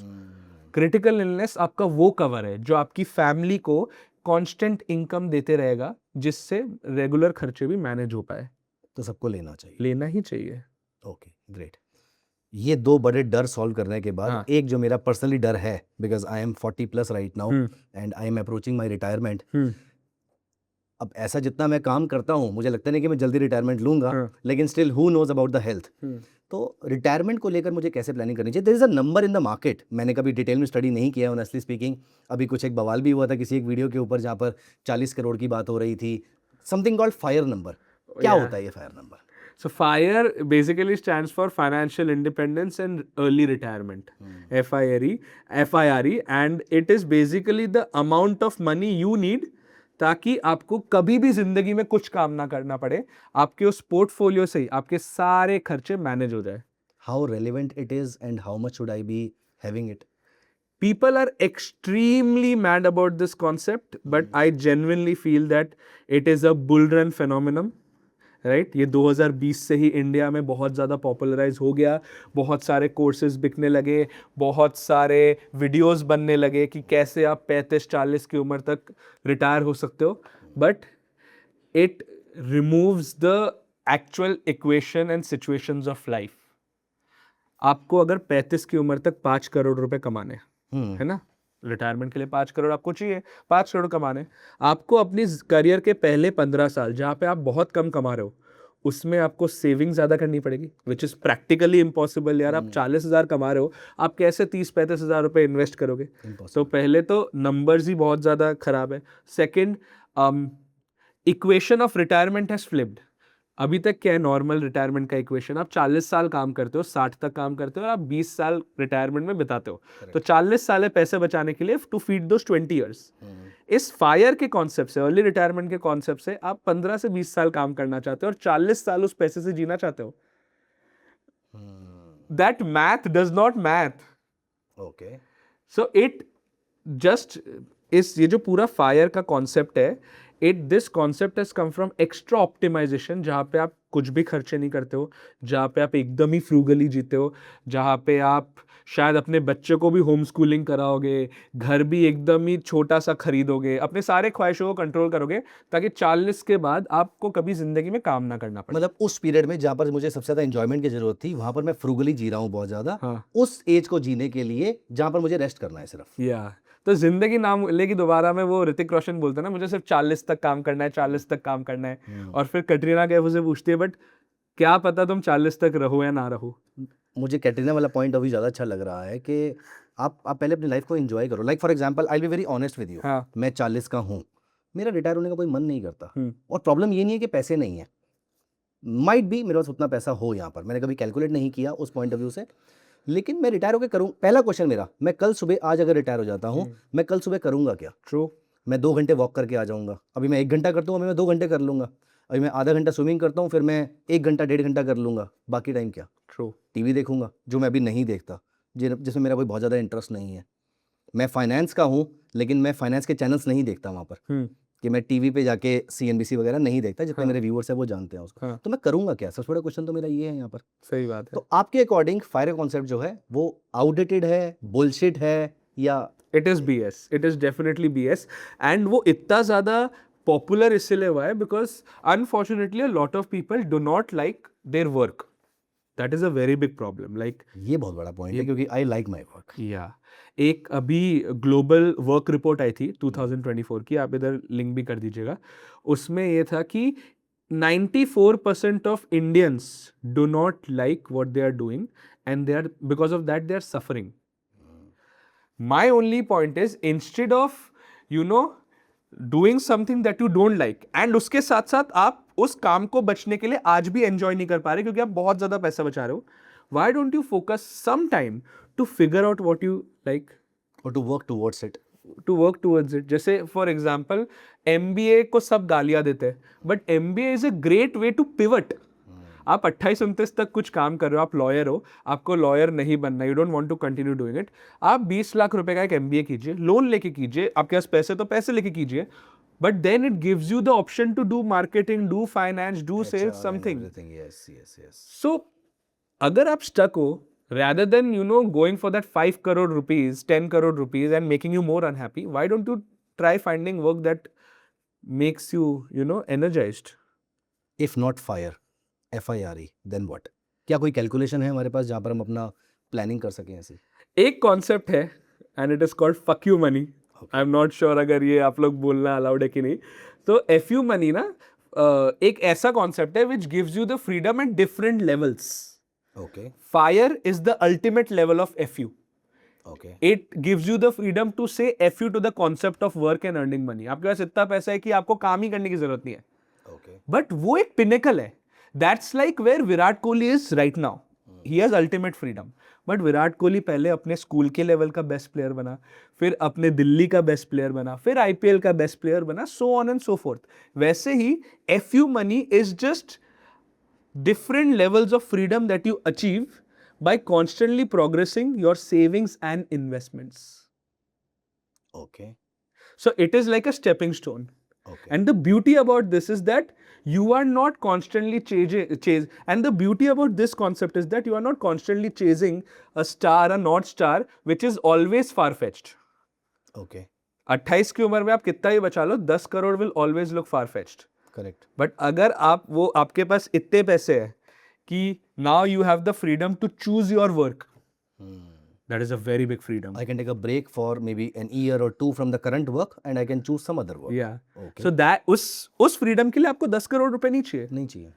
Critical illness आपका वो कवर है जो आपकी फैमिली को कांस्टेंट इनकम देते रहेगा, जिससे रेगुलर खर्चे भी मैनेज हो पाए। तो सबको लेना चाहिए। लेना ही चाहिए। Okay, great. ये 2 बड़े डर सॉल्व करने के बाद हाँ। एक जो मेरा पर्सनली डर है, because I am 40 plus right now and I M approaching my retirement. अब ऐसा जितना मैं काम करता हूँ मुझे लगता नहीं कि मैं जल्दी रिटायरमेंट लूंगा, लेकिन still who knows about the health. तो रिटायरमेंट को लेकर मुझे कैसे प्लानिंग करनी चाहिए? There is a number in the market, मैंने कभी डिटेल में स्टडी नहीं किया ऑनेस्टली स्पीकिंग। अभी कुछ एक बवाल भी हुआ था किसी एक वीडियो के ऊपर जहाँ पर 40 करोड़ की बात हो रही थी, समथिंग कॉल्ड फायर नंबर। क्या होता है ये fire number? So FIRE basically stands for Financial Independence and Early Retirement, FIRE, and it is basically the amount of money you need ताकि आपको कभी भी जिंदगी में कुछ काम ना करना पड़े, आपके उस पोर्टफोलियो से ही आपके सारे खर्चे मैनेज हो जाए। How relevant it is and how much should I be having it? People are extremely mad about this concept, but I genuinely feel that it is a bull run phenomenon. Right, ये 2020 से ही India में बहुत ज़्यादा popularise हो गया, बहुत सारे courses बिकने लगे, बहुत सारे वीडियोस बनने लगे कि कैसे आप 35-40 की उम्र तक रिटायर हो सकते हो, but it removes the actual equation and situations of life. आपको अगर 35 की उम्र तक 5 करोड़ रुपए कमाने, है ना, रिटायरमेंट के लिए 5 करोड़ आपको चाहिए, 5 करोड़ कमाने, आपको अपनी करियर के पहले 15 साल जहाँ पे आप बहुत कम कमा रहे हो, उसमें आपको सेविंग ज़्यादा करनी पड़ेगी, विच इज़ प्रैक्टिकली इम्पॉसिबल। यार, आप 40,000 कमा रहे हो, आप कैसे 30-35,000 रुपये इन्वेस्ट करोगे? तो पहले तो नंबर्स ही बहुत ज़्यादा खराब है। Second, equation of retirement has flipped. अभी तक क्या है नॉर्मल रिटायरमेंट का इक्वेशन? आप 40 साल काम करते हो, 60 तक काम करते हो और आप 20 साल रिटायरमेंट में बिताते हो। तो 40 साल है पैसे बचाने के लिए टू फीड दोस 20 ईयर्स। इस फायर के कॉन्सेप्ट से, अर्ली रिटायरमेंट के कॉन्सेप्ट से, आप 15 से 20 साल काम करना चाहते हो और 40 साल उस पैसे से जीना चाहते हो। That math does not math. Okay, so it just is ये जो पूरा फायर का कॉन्सेप्ट है, this concept has come from extra optimization, जहाँ पे आप कुछ भी खर्चे नहीं करते हो, जहाँ पे आप एकदम ही फ्रूगली जीते हो, जहाँ पे आप शायद अपने बच्चे को भी होम स्कूलिंग कराओगे, घर भी एकदम ही छोटा सा खरीदोगे, अपने सारे ख्वाहिशों को कंट्रोल करोगे ताकि 40 के बाद आपको कभी जिंदगी में काम ना करना पड़े। मतलब उस पीरियड में जहाँ पर मुझे सबसे ज़्यादा एंजॉयमेंट की जरूरत थी, वहाँ पर मैं फ्रूगली जी रहा हूँ बहुत ज़्यादा। हाँ। उस एज को जीने के लिए जहाँ पर मुझे रेस्ट करना है सिर्फ। या तो जिंदगी नाम लेगी दोबारा में वो ऋतिक रोशन बोलता है ना, मुझे सिर्फ 40 तक काम करना है, 40 तक काम करना है। और फिर कटरीना कैफ उसे पूछती है बट क्या पता तुम 40 तक रहो या ना रहो। मुझे कैटरीना वाला पॉइंट अभी ज़्यादा अच्छा लग रहा है कि आप पहले अपनी लाइफ को एंजॉय करो। Like for example I will be very honest with you, हाँ। मैं 40 का हूँ, मेरा रिटायर होने का कोई मन नहीं करता। हम्म। और प्रॉब्लम ये नहीं है कि पैसे नहीं है, माइट बी मेरे पास उतना पैसा हो यहाँ पर, मैंने कभी कैलकुलेट नहीं किया उस पॉइंट ऑफ व्यू से, लेकिन मैं रिटायर होकर करूँ। पहला क्वेश्चन मेरा, मैं कल सुबह आज अगर रिटायर हो जाता हूँ, मैं कल सुबह करूँगा क्या? ट्रू। मैं 2 घंटे वॉक करके आ जाऊँगा। अभी मैं 1 घंटा करता हूँ, अभी मैं 2 घंटे कर लूँगा। अभी मैं आधा घंटा स्विमिंग करता हूँ, फिर मैं 1 घंटा 1.5 घंटा कर लूँगा। बाकी टाइम क्या? ट्रू। टीवी देखूंगा, जो मैं अभी नहीं देखता, जिसमें मेरा कोई बहुत ज़्यादा इंटरेस्ट नहीं है। मैं फाइनेंस का हूँ, लेकिन मैं फाइनेंस के चैनल्स नहीं देखता वहाँ पर, कि मैं टीवी पे जाके CNBC वगैरह नहीं देखता। जितने मेरे व्यूअर्स हैं वो जानते हैं उसको। तो मैं करूँगा क्या? सबसे बड़ा क्वेश्चन तो मेरा ये है यहाँ पर। सही बात है। तो आपके अकॉर्डिंग फायर कॉन्सेप्ट जो है वो आउटडेटेड है, बुलशिट है, या it is BS, it is definitely BS। And वो इतना ज़्यादा पॉपुलर इसलिए हुआ है because unfortunately a lot of people do not like their work. That is a very big problem. Like ये बहुत बड़ा पॉइंट है, क्योंकि आई लाइक माई वर्क। या एक अभी ग्लोबल वर्क रिपोर्ट आई थी 2024 की, आप इधर लिंक भी कर दीजिएगा। उसमें ये था कि 94% of Indians do not like what they are doing and they are because of that they are suffering. My only point is instead of doing something that you don't like and उसके साथ साथ आप उस काम को बचने के लिए आज भी enjoy नहीं कर पा रहे क्योंकि आप बहुत ज़्यादा पैसा बचा रहे हो, why don't you focus some time to figure out what you like और to work towards it. to work towards it? जैसे for example MBA को सब गालियाँ देते हैं but MBA is a great way to pivot। आप 28-29 तक कुछ काम कर रहे हो, आप लॉयर हो, आपको लॉयर नहीं बनना, you don't want to continue doing it, आप 20 लाख रुपए का एक MBA कीजिए, लोन लेके कीजिए, आपके पास पैसे तो पैसे लेके कीजिए, but then it gives you the option to do marketing, do finance, do sales, something. So अगर आप स्टक हो, rather than going for that 5 crore rupees, 10 crore rupees and making you more unhappy, why don't you try finding work that makes you energized? If not FIRE, FIRE, then what? क्या कोई calculation है हमारे पास जहाँ पर हम अपना planning कर सकें ऐसे? एक कॉन्सेप्ट है and it is called fuck you money. I am not sure अगर ये आप लोग बोलना अलाउड है कि नहीं। तो FU मनी ना एक ऐसा कॉन्सेप्ट है which gives you the freedom at different levels. Okay FIRE is the ultimate level of FU। Okay it gives you the freedom to say FU to the concept of work and earning money. आपके पास इतना पैसा है कि आपको काम ही करने की जरूरत नहीं है, ओके बट वो एक पिनेकल है। That's like where Virat Kohli is right now, he has ultimate freedom. But Virat Kohli पहले अपने स्कूल के लेवल का बेस्ट प्लेयर बना, फिर अपने दिल्ली का बेस्ट प्लेयर बना, फिर IPL का बेस्ट प्लेयर बना, so on and so fourth. वैसे ही FU money is just different levels of freedom that you achieve by constantly progressing your savings and investments. Okay So it is like a stepping stone. Okay And the beauty about this is that you are not constantly and the beauty about this concept is that you are not constantly chasing a star, a north star, which is always far-fetched. Okay 28 की उम्र में आप कितना ही बचा लो, 10 crore will always look far-fetched. Correct. But अगर आप वो आपके पास इतने पैसे हैं कि now you have the freedom to choose your work, that is a very big freedom. I can take a break for maybe an year or 2 from the current work and I can choose some other work. या Okay. So that उस freedom के लिए आपको 10 करोड़ रुपए नहीं चाहिए, नहीं चाहिए।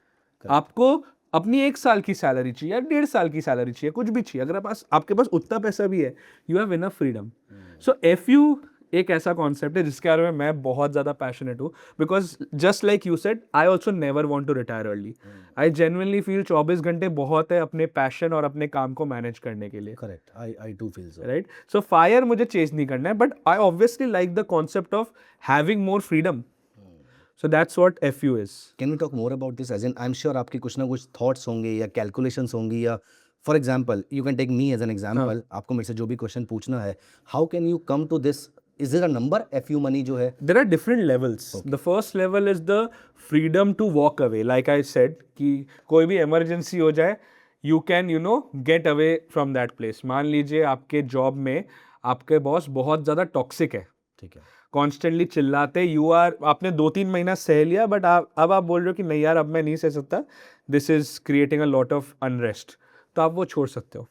आपको अपनी 1 साल की सैलरी चाहिए या 1.5 साल की सैलरी चाहिए, कुछ भी चाहिए। अगर आपके पास उतना पैसा भी है, you have enough freedom. So FU एक ऐसा कॉन्सेप्ट है जिसके बारे में मैं बहुत ज़्यादा पैशनेट हूँ, because just like you said I also never want to retire early. I genuinely feel 24 घंटे बहुत है अपने पैशन और अपने काम को मैनेज करने के लिए। Correct, I too feel so. Right, so FIRE मुझे चेंज नहीं करना है, but I obviously like the concept of having more freedom. So that's what FU is. Can we talk more about this? As in I am sure आपकी कुछ ना कुछ thoughts होंगे या कैलकुलेशंस होंगी, या for example you can take me as an example. आपको मेरे से जो भी क्वेश्चन पूछना है, how can you come to this? Is there a number FU money जो है? There are different levels. The first level is the freedom to walk away. Like I said, कि कोई भी emergency हो जाए, you can get away from that place. मान लीजिए आपके जॉब में आपके बॉस बहुत ज़्यादा टॉक्सिक है, ठीक है, कॉन्स्टेंटली चिल्लाते, आपने 2-3 महीना सह लिया, बट अब आप बोल रहे हो कि नहीं यार अब मैं नहीं सह सकता, this is creating a lot of unrest, तो आप वो छोड़ सकते हो।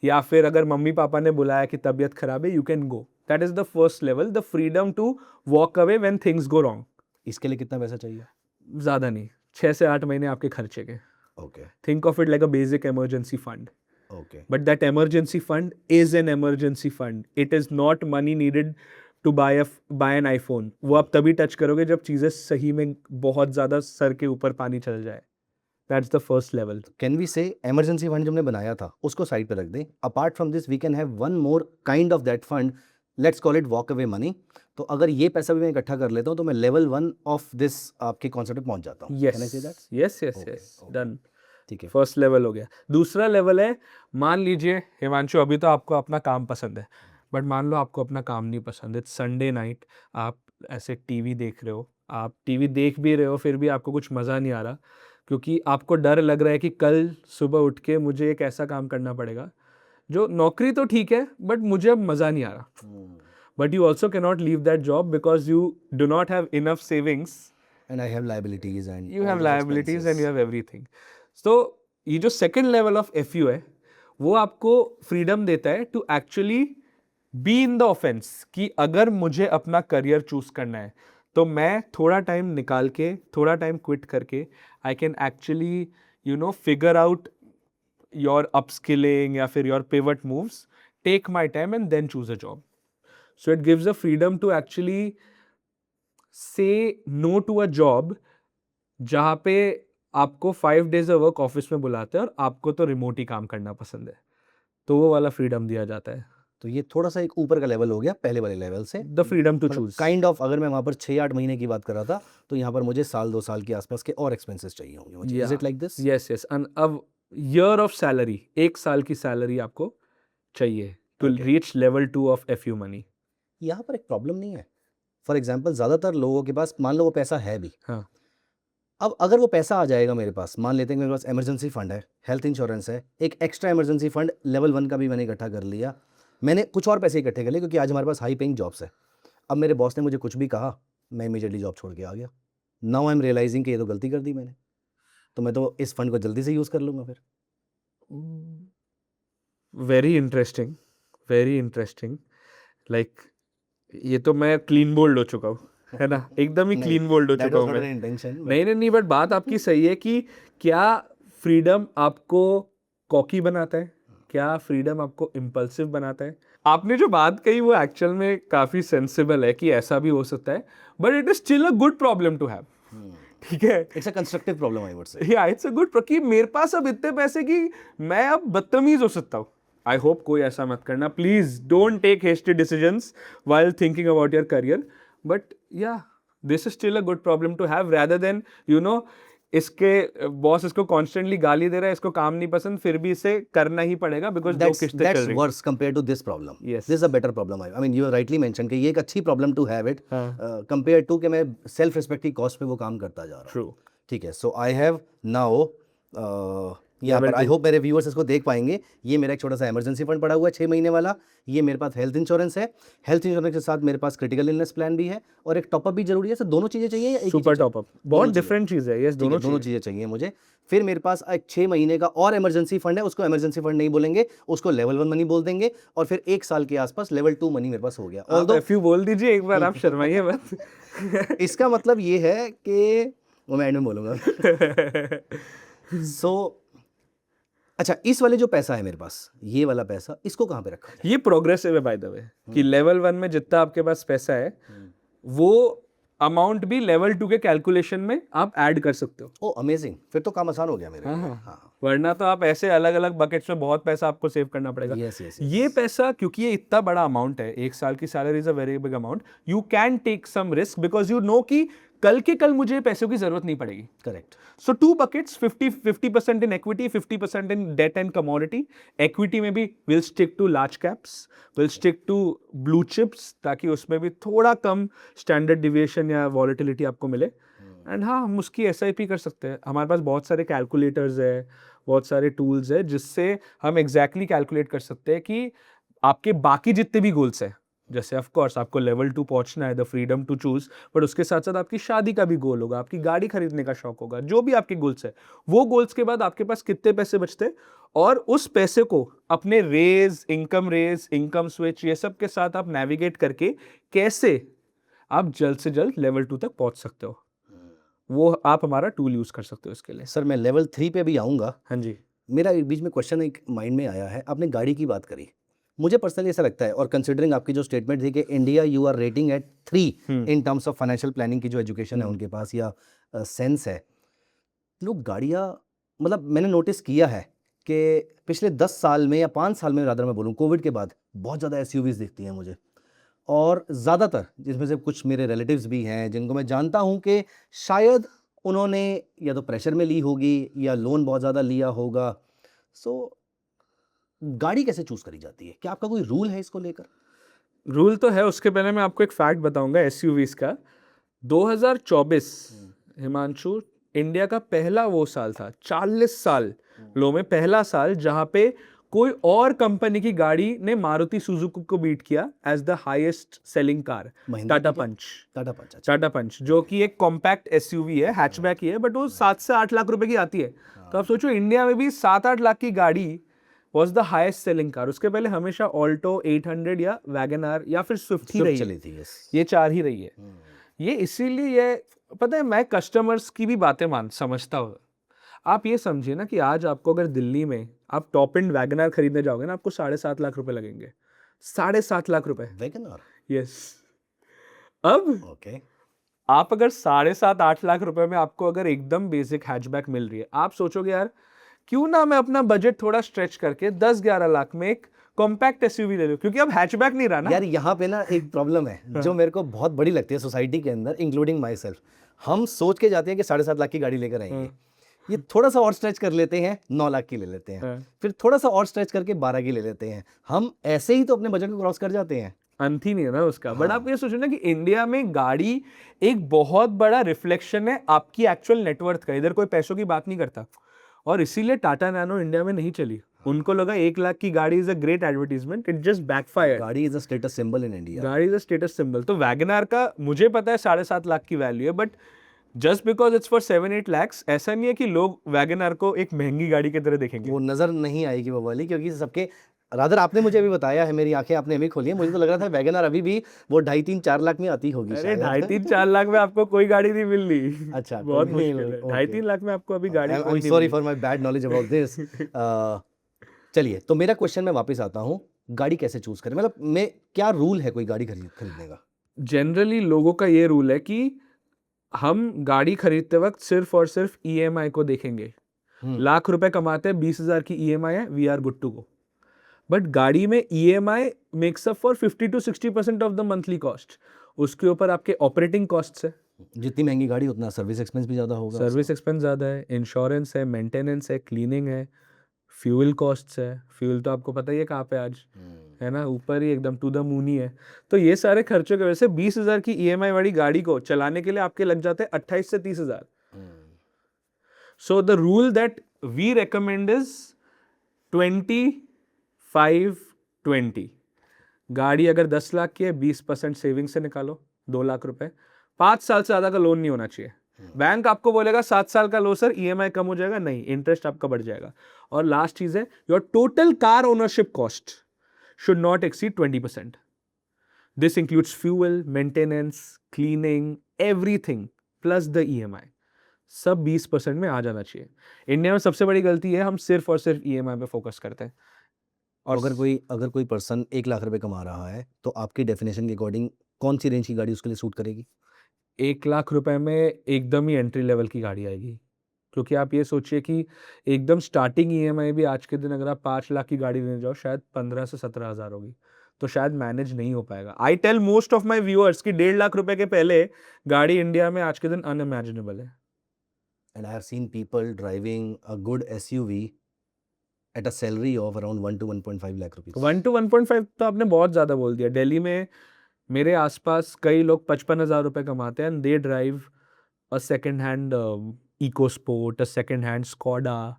या फिर अगर मम्मी पापा ने बुलाया कि तबीयत खराब है, you can go, That is the first level, the freedom to walk away when things go wrong. इसके लिए कितना पैसा चाहिए? ज़्यादा नहीं, 6 से 8 महीने आपके खर्चे के. Okay Think of it like a basic emergency fund. Okay But that emergency fund is an emergency fund. It is not money needed to buy an iPhone. वो आप तभी टच करोगे जब चीज़ें सही में बहुत ज़्यादा सर के ऊपर पानी चल जाए. That's the first level. Can we say emergency fund जो हमने बनाया था उसको साइड पे रख दें. Apart from this we can have one more kind of that fund, let's call it walk away money. तो अगर ये पैसा भी मैं इकट्ठा कर लेता हूँ तो मैं लेवल 1 ऑफ दिस आपके कॉन्सेप्ट पे पहुंच जाता हूँ. Yes. Can I say that? Yes, yes, Okay, yes. okay. Done. ठीक है. फर्स्ट लेवल हो गया. दूसरा लेवल है, मान लीजिए हिमांशु अभी तो आपको अपना काम पसंद है, बट मान लो आपको अपना काम नहीं पसंद. इट्स संडे नाइट, आप ऐसे टीवी देख रहे हो, आप टीवी देख भी रहे हो फिर भी आपको कुछ मज़ा नहीं आ रहा, क्योंकि आपको डर लग रहा है कि कल सुबह उठ के मुझे एक ऐसा काम करना पड़ेगा जो नौकरी तो ठीक है बट मुझे अब मज़ा नहीं आ रहा. But you also cannot leave that job because you do not have enough savings. And I have liabilities and You have liabilities and you have everything. So ये जो सेकेंड लेवल ऑफ FU है वो आपको freedom देता है to actually be in the offense कि अगर मुझे अपना करियर चूज करना है तो मैं थोड़ा टाइम निकाल के, थोड़ा टाइम क्विट करके I can actually figure out your upskilling या फिर your pivot moves, take my time and then choose a job. So it gives a freedom to actually say no to a job जहाँ पे आपको 5 days a work office में बुलाते हैं और आपको तो रिमोट ही काम करना पसंद है, तो वो वाला फ्रीडम दिया जाता है. तो ये थोड़ा सा एक ऊपर का लेवल हो गया पहले वाले लेवल से. The freedom to choose. Kind of अगर मैं वहाँ पर 6-8 महीने की बात कर रहा था तो यहाँ पर मुझे साल 2 साल के आसपास के और एक्सपेंसेस चाहिए होंगे मुझे. Is it like this? Yes yes. And अब ईयर ऑफ सैलरी, 1 साल की सैलरी आपको चाहिए to reach level 2 of FU money. यहाँ पर एक प्रॉब्लम नहीं है. फॉर एग्जाम्पल ज़्यादातर लोगों के पास मान लो वो पैसा है भी. हाँ. अब अगर वो पैसा आ जाएगा मेरे पास, मान लेते हैं कि मेरे पास इमरजेंसी फंड है, हेल्थ इंश्योरेंस है, एक एक्स्ट्रा इमरजेंसी फंड लेवल 1 का भी मैंने इकट्ठा कर लिया, मैंने कुछ और पैसे इकट्ठे कर लिए क्योंकि आज हमारे पास हाई पेइंग जॉब्स है. अब मेरे बॉस ने मुझे कुछ भी कहा, मैं इमीडिएटली जॉब छोड़ के आ गया. नाउ आई एम रियलाइजिंग कि ये तो गलती कर दी मैंने, तो मैं तो इस फंड को जल्दी से यूज़ कर लूँगा फिर. Very interesting, very interesting. Like ये तो मैं क्लीन बोल्ड हो चुका हूँ, है ना, एकदम ही क्लीन बोल्ड हो चुका हूँ मैं. इंटेंशन. नहीं, बट बात आपकी सही है कि क्या फ्रीडम आपको कॉकी बनाता है, क्या फ्रीडम आपको इम्पल्सिव बनाता है. आपने जो बात कही वो एक्चुअल में काफ़ी सेंसिबल है कि ऐसा भी हो सकता है, but it is still a good problem to have. ठीक है, it's a constructive problem I would say. या इट्स अ गुड कि मेरे पास अब इतने पैसे कि मैं अब बदतमीज हो सकता हूँ. आई होप कोई ऐसा मत करना please. Don't take hasty decisions while thinking about your career. But yeah this is still a good problem to have rather than इसके बॉस इसको कॉन्स्टेंटली गाली दे रहा है, इसको काम नहीं पसंद, फिर भी इसे करना ही पड़ेगा बिकॉज दो किस्तें चल That's रही. worse compared to this problem. Yes. This is a better problem. I mean, you rightly mentioned कि ये एक अच्छी problem to have it compared to कि मैं सेल्फ रिस्पेक्ट की कॉस्ट पे वो काम करता जा रहा हूँ. True. ठीक है. सो आई हैव नाउ यहाँ पर आई होप मेरे व्यूअर्स इसको देख पाएंगे. ये मेरा एक छोटा सा इमरजेंसी फंड पड़ा हुआ है 6 महीने वाला. ये मेरे पास हेल्थ इंश्योरेंस है. हेल्थ इंश्योरेंस के साथ मेरे पास क्रिटिकल इलनेस प्लान भी है और एक टॉपअप भी जरूरी है. सर दोनों चीज़ें चाहिए या एक ही सुपर चीज़? टॉपअप बहुत डिफरेंट चीज है. यस, ठीक है, दोनों चीज़ें चाहिए मुझे. फिर मेरे पास एक 6 महीने का और इमरजेंसी फंड है. उसको इमरजेंसी फंड नहीं बोलेंगे, उसको लेवल 1 मनी बोल देंगे. और फिर 1 साल के आसपास लेवल 2 मनी मेरे पास हो गया. आप FU बोल दीजिए एक बार, आप शर्माइए मत. इसका मतलब ये है कि वो मैं एंड में बोलूँगा. सो अच्छा, इस वाले जो पैसा है मेरे पास, ये वाला पैसा, इसको कहाँ पे रखा है? ये प्रोग्रेसिव है बाय द वे कि लेवल 1 में जितना आपके पास पैसा है वो अमाउंट भी लेवल 2 के कैलकुलेशन में आप ऐड कर सकते हो. ओ अमेजिंग, फिर तो काम आसान हो गया मेरे लिए. हाँ. वरना तो आप ऐसे अलग अलग बकेट्स में बहुत पैसा आपको सेव करना पड़ेगा. Yes, yes, ये पैसा क्योंकि ये इतना बड़ा अमाउंट है, 1 साल की salary is a very big amount, you can take some risk because you know कि कल के कल मुझे पैसों की जरूरत नहीं पड़ेगी. Correct. So 2 buckets, 50% in equity, 50% in debt and commodity. Equity में भी we'll stick to large caps, we'll stick to blue chips ताकि उसमें भी थोड़ा कम standard deviation या volatility आपको मिले. And हाँ, हम उसकी SIP कर सकते हैं. हमारे पास बहुत सारे calculators है, बहुत सारे tools है जिससे हम exactly calculate कर सकते हैं कि आपके बाकी जितने भी goals हैं जैसे ऑफ कोर्स आपको लेवल 2 पहुंचना है, the freedom to choose, but उसके साथ साथ आपकी शादी का भी गोल होगा, आपकी गाड़ी खरीदने का शौक होगा, जो भी आपके गोल्स है, वो गोल्स के बाद आपके पास कितने पैसे बचते हैं, और उस पैसे को अपने रेज, इनकम स्विच, ये सब के साथ आप नेविगेट करके कैसे आप जल्द से जल्द लेवल 2 तक पहुंच सकते हो, वो आप हमारा टूल यूज कर सकते हो इसके लिए। सर मैं लेवल 3 पे भी आऊँगा। हाँ जी। मेरा एक बीच में क्वेश्चन एक माइंड में आया है, आपने गाड़ी की बात करी, मुझे पर्सनली ऐसा लगता है, और कंसिडरिंग आपकी जो स्टेटमेंट थी कि India you are rating at 3 in terms of financial planning की जो एजुकेशन है उनके पास या सेंस है, लोग गाड़ियाँ, मतलब मैंने नोटिस किया है कि पिछले 10 साल में या 5 साल में रादर मैं बोलूँ, कोविड के बाद बहुत ज़्यादा एसयूवीज दिखती हैं मुझे, और ज़्यादातर जिसमें से कुछ मेरे रिलेटिव्स भी हैं जिनको मैं जानता हूं कि शायद उन्होंने या तो प्रेशर में ली होगी या लोन बहुत ज़्यादा लिया होगा। सो गाड़ी कैसे चूज़ करी जाती है, क्या आपका कोई रूल है इसको लेकर? रूल तो है, उसके पहले मैं आपको एक फैक्ट बताऊंगा एसयूवीज का। 2024 हिमांशु इंडिया का पहला वो साल था, 40 साल लो में पहला साल जहां पे कोई और कंपनी की गाड़ी ने मारुति सुजुकी को बीट किया as the highest selling car. Mahindra Tata की क्या? पंच। टाटा पंच, अच्छा। टाटा पंच जो कि एक कॉम्पैक्ट एसयूवी है, हैचबैक ही है, बट वो 7 से 8 लाख रुपए की आती है। तो आप सोचो इंडिया में भी 7-8 लाख की गाड़ी was the highest selling car. उसके पहले हमेशा ऑल्टो 800 या वैगनआर या फिर स्विफ्ट ही रही चली है, थी, यस। ये 4 ही रही है। ये इसीलिए ये पता है, मैं कस्टमर्स की भी बातें समझता हूँ। आप ये समझिए ना कि आज आपको अगर दिल्ली में आप टॉप एंड वैगनआर खरीदने जाओगे ना, आपको 7.5 लाख रुपए लगेंगे। 7.5 लाख रुपए, वैगनआर, यस। अब ओके। आप अगर 7.5-8 लाख रुपए में आपको अगर एकदम बेसिक हैचबैक मिल रही है, आप सोचोगे यार क्यों ना मैं अपना बजट थोड़ा स्ट्रेच करके 10-11 लाख में एक कॉम्पैक्ट एसयूवी ले लूं, क्योंकि अब हैचबैक नहीं रहा ना। यार यहाँ पे ना एक प्रॉब्लम है जो मेरे को बहुत बड़ी लगती है सोसाइटी के अंदर, इंक्लूडिंग माई सेल्फ। हम सोच के जाते हैं कि 7.5 लाख की गाड़ी लेकर आएंगे, ये थोड़ा सा और स्ट्रेच कर लेते हैं, 9 लाख की ले लेते हैं, फिर थोड़ा सा और स्ट्रेच करके 12 की ले लेते हैं। हम ऐसे ही तो अपने बजट को क्रॉस कर जाते हैं। अंत ही नहीं है ना उसका। बट आप ये सोचो ना कि इंडिया में गाड़ी एक बहुत बड़ा रिफ्लेक्शन है आपकी एक्चुअल नेटवर्थ का, इधर कोई पैसों की बात नहीं करता। और इसीलिए टाटा नैनो इंडिया में नहीं चली। उनको लगा 1 लाख की गाड़ी is a great advertisement, it just backfired. Gaadi is a status symbol in India. Gaadi is a status symbol. तो वैगनआर का मुझे पता है 7.5 लाख की वैल्यू है, but just because it's for 7-8 lakhs, ऐसा नहीं है कि लोग वैगनआर को एक महंगी गाड़ी की तरह देखेंगे। वो नजर नहीं आएगी वो वाली, क्योंकि सबके रादर आपने मुझे अभी बताया है, मेरी आंखें आपने अभी खोली हैं, मुझे तो लग रहा था वैगनआर अभी भी वो 2.5-3-4 लाख में आती होगी अरे शायद। 2.5-3-4 लाख में आपको कोई गाड़ी नहीं मिल रही। अच्छा, बहुत कोई नहीं मुश्किल है। मिली, 2.5-3 लाख में आपको अभी गाड़ी आई कोई एम नहीं सॉरी मिली। For my bad knowledge about this. चलिए, तो मेरा क्वेश्चन में वापस आता हूँ, गाड़ी कैसे चूज करें, मतलब मैं क्या रूल है कोई गाड़ी खरीदने का? जनरली लोगों का ये रूल है कि हम गाड़ी खरीदते वक्त सिर्फ और सिर्फ ईएमआई को देखेंगे। लाख रुपए कमाते हैं, 20,000 की ईएमआई है, we are good to go. But गाड़ी में EMI makes up for 50 to 60% of the monthly cost. उसके ऊपर आपके ऑपरेटिंग कॉस्ट्स है, जितनी महंगी गाड़ी उतना सर्विस एक्सपेंस भी ज़्यादा होगा। सर्विस एक्सपेंस ज़्यादा है, इंश्योरेंस है, मेंटेनेंस है, क्लीनिंग है, फ्यूल कॉस्ट्स है। फ्यूल तो आपको पता ही है कहाँ पे आज है ना, ऊपर ही एकदम टू द मून ही है। तो ये सारे खर्चों की वजह से 20,000 की ईएमआई वाली गाड़ी को चलाने के लिए आपके लग जाते हैं 28 से 30,000। So the rule that we recommend is 25-20। गाड़ी अगर 10 लाख की है, 20% सेविंग से निकालो, 2 लाख रुपए। 5 साल से ज्यादा का लोन नहीं होना चाहिए। बैंक आपको बोलेगा 7 साल का लो सर, ईएमआई कम हो जाएगा, नहीं, इंटरेस्ट आपका बढ़ जाएगा। और लास्ट चीज है, your total car ownership cost should not exceed 20%। This includes fuel, maintenance, cleaning, everything plus the EMI, सब 20% में आ जाना चाहिए। इंडिया में सबसे बड़ी गलती है, हम सिर्फ और सिर्फ ईएमआई पे फोकस करते हैं। और अगर कोई पर्सन 1 लाख रुपए कमा रहा है, तो आपकी डेफिनेशन के अकॉर्डिंग कौन सी रेंज की गाड़ी उसके लिए सूट करेगी? 1 लाख रुपए में एकदम ही एंट्री लेवल की गाड़ी आएगी। क्योंकि आप ये सोचिए कि एकदम स्टार्टिंग ईएमआई भी आज के दिन अगर आप 5 लाख की गाड़ी लेने जाओ, शायद 15 से 17,000 होगी, तो शायद मैनेज नहीं हो पाएगा। I tell most of my viewers कि 1.5 लाख रुपए के पहले गाड़ी इंडिया में आज के दिन अनइमेजिनेबल है। And I have seen people driving a good SUV at a salary of around 1 to 1.5 lakh rupees. 1 to 1.5 तो आपने बहुत ज्यादा बोल दिया। दिल्ली में मेरे आसपास कई लोग 55,000 रुपए कमाते हैं, and they drive a second hand EcoSport, a second hand Skoda.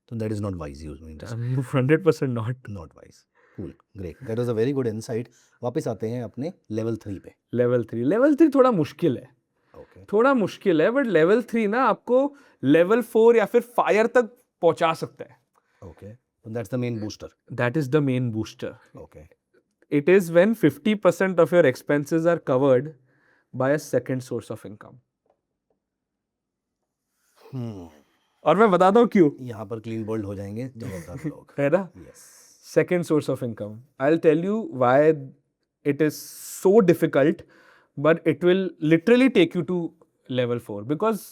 तो that is not wise use, 100% not. Not wise. Cool, great, that was a very good insight. वापस आते हैं अपने लेवल 3 पे। लेवल 3 थोड़ा मुश्किल है, ओके, थोड़ा मुश्किल है, बट लेवल 3 ना आपको लेवल 4 या फिर फायर तक पहुंचा सकता है। Okay, that's the main booster. That is the main booster. Okay, It is when 50% of your expenses are covered by a second source of income. और मैं बताता हूँ क्यों, यहाँ पर क्लीन बोल्ड हो जाएंगे जवाबदार लोग। है ना? Yes, Second source of income. I'll tell you why it is so difficult, but it will literally take you to level 4. Because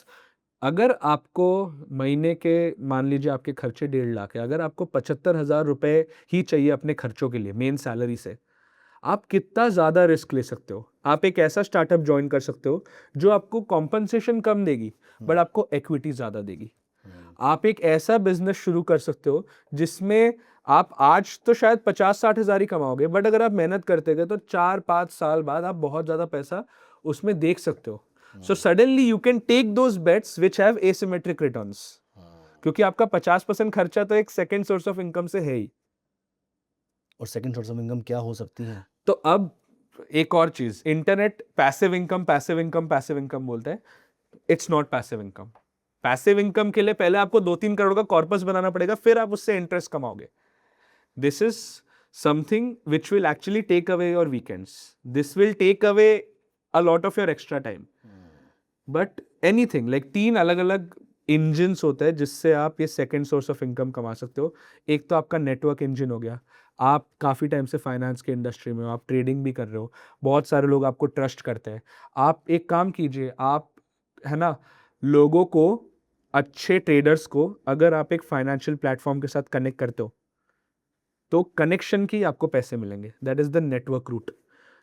अगर आपको महीने के, मान लीजिए आपके खर्चे 1.5 लाख है, अगर आपको 75,000 रुपए ही चाहिए अपने खर्चों के लिए मेन सैलरी से, आप कितना ज़्यादा रिस्क ले सकते हो? आप एक ऐसा स्टार्टअप ज्वाइन कर सकते हो जो आपको कॉम्पनसेशन कम देगी बट आपको इक्विटी ज़्यादा देगी। आप एक ऐसा बिजनेस शुरू कर सकते हो जिसमें आप आज तो शायद 50-60 हज़ार ही कमाओगे, बट अगर आप मेहनत करते गए तो 4-5 साल बाद आप बहुत ज़्यादा पैसा उसमें देख सकते हो। So suddenly you can take those bets which have asymmetric returns, क्योंकि आपका 50% खर्चा तो एक सेकेंड सोर्स ऑफ इनकम से है ही। और सेकंड सोर्स ऑफ इनकम क्या हो सकती है? तो अब एक और चीज, internet passive income passive income passive income बोलते हैं। It's not passive income. Passive income के लिए पहले आपको 2-3 करोड़ का कॉर्पस बनाना पड़ेगा, फिर आप उससे इंटरेस्ट कमाओगे। This is something which will actually take away your weekends, this will take away a lot of your extra time. But anything like 3 अलग अलग इंजिन्स होते हैं जिससे आप ये सेकेंड सोर्स ऑफ इनकम कमा सकते हो। एक तो आपका नेटवर्क इंजन हो गया, आप काफ़ी टाइम से फाइनेंस के इंडस्ट्री में हो, आप ट्रेडिंग भी कर रहे हो, बहुत सारे लोग आपको ट्रस्ट करते हैं। आप एक काम कीजिए, आप है ना, लोगों को, अच्छे ट्रेडर्स को अगर आप एक फाइनेंशियल प्लेटफॉर्म के साथ कनेक्ट करते हो तो कनेक्शन की आपको पैसे मिलेंगे। That is the network route.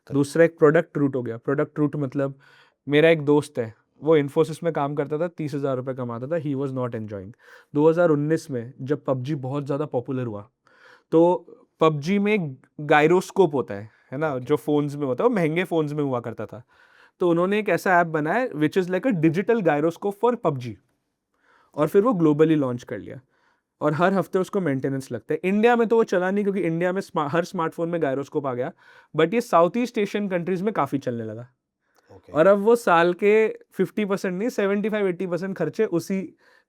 दूसरा एक प्रोडक्ट रूट हो गया। प्रोडक्ट रूट मतलब, मेरा एक दोस्त है, वो इन्फोसिस में काम करता था, 30,000 रुपये कमाता था, ही वॉज नॉट एन्जॉइंग। 2019 में जब पबजी बहुत ज़्यादा पॉपुलर हुआ तो पबजी में गायरोस्कोप होता है ना, जो फोन्स में होता है, वो महंगे फोन्स में हुआ करता था। तो उन्होंने एक ऐसा ऐप बनाया which is like a digital gyroscope for PUBG, और फिर वो ग्लोबली लॉन्च कर लिया, और हर हफ्ते उसको मेंटेनेंस लगता है। इंडिया में तो वो चला नहीं क्योंकि इंडिया में हर स्मार्टफोन में गायरोस्कोप आ गया, बट ये साउथ ईस्ट एशियन कंट्रीज में काफ़ी चलने लगा। और अब वो साल के 50% नहीं, 75-80% खर्चे उसी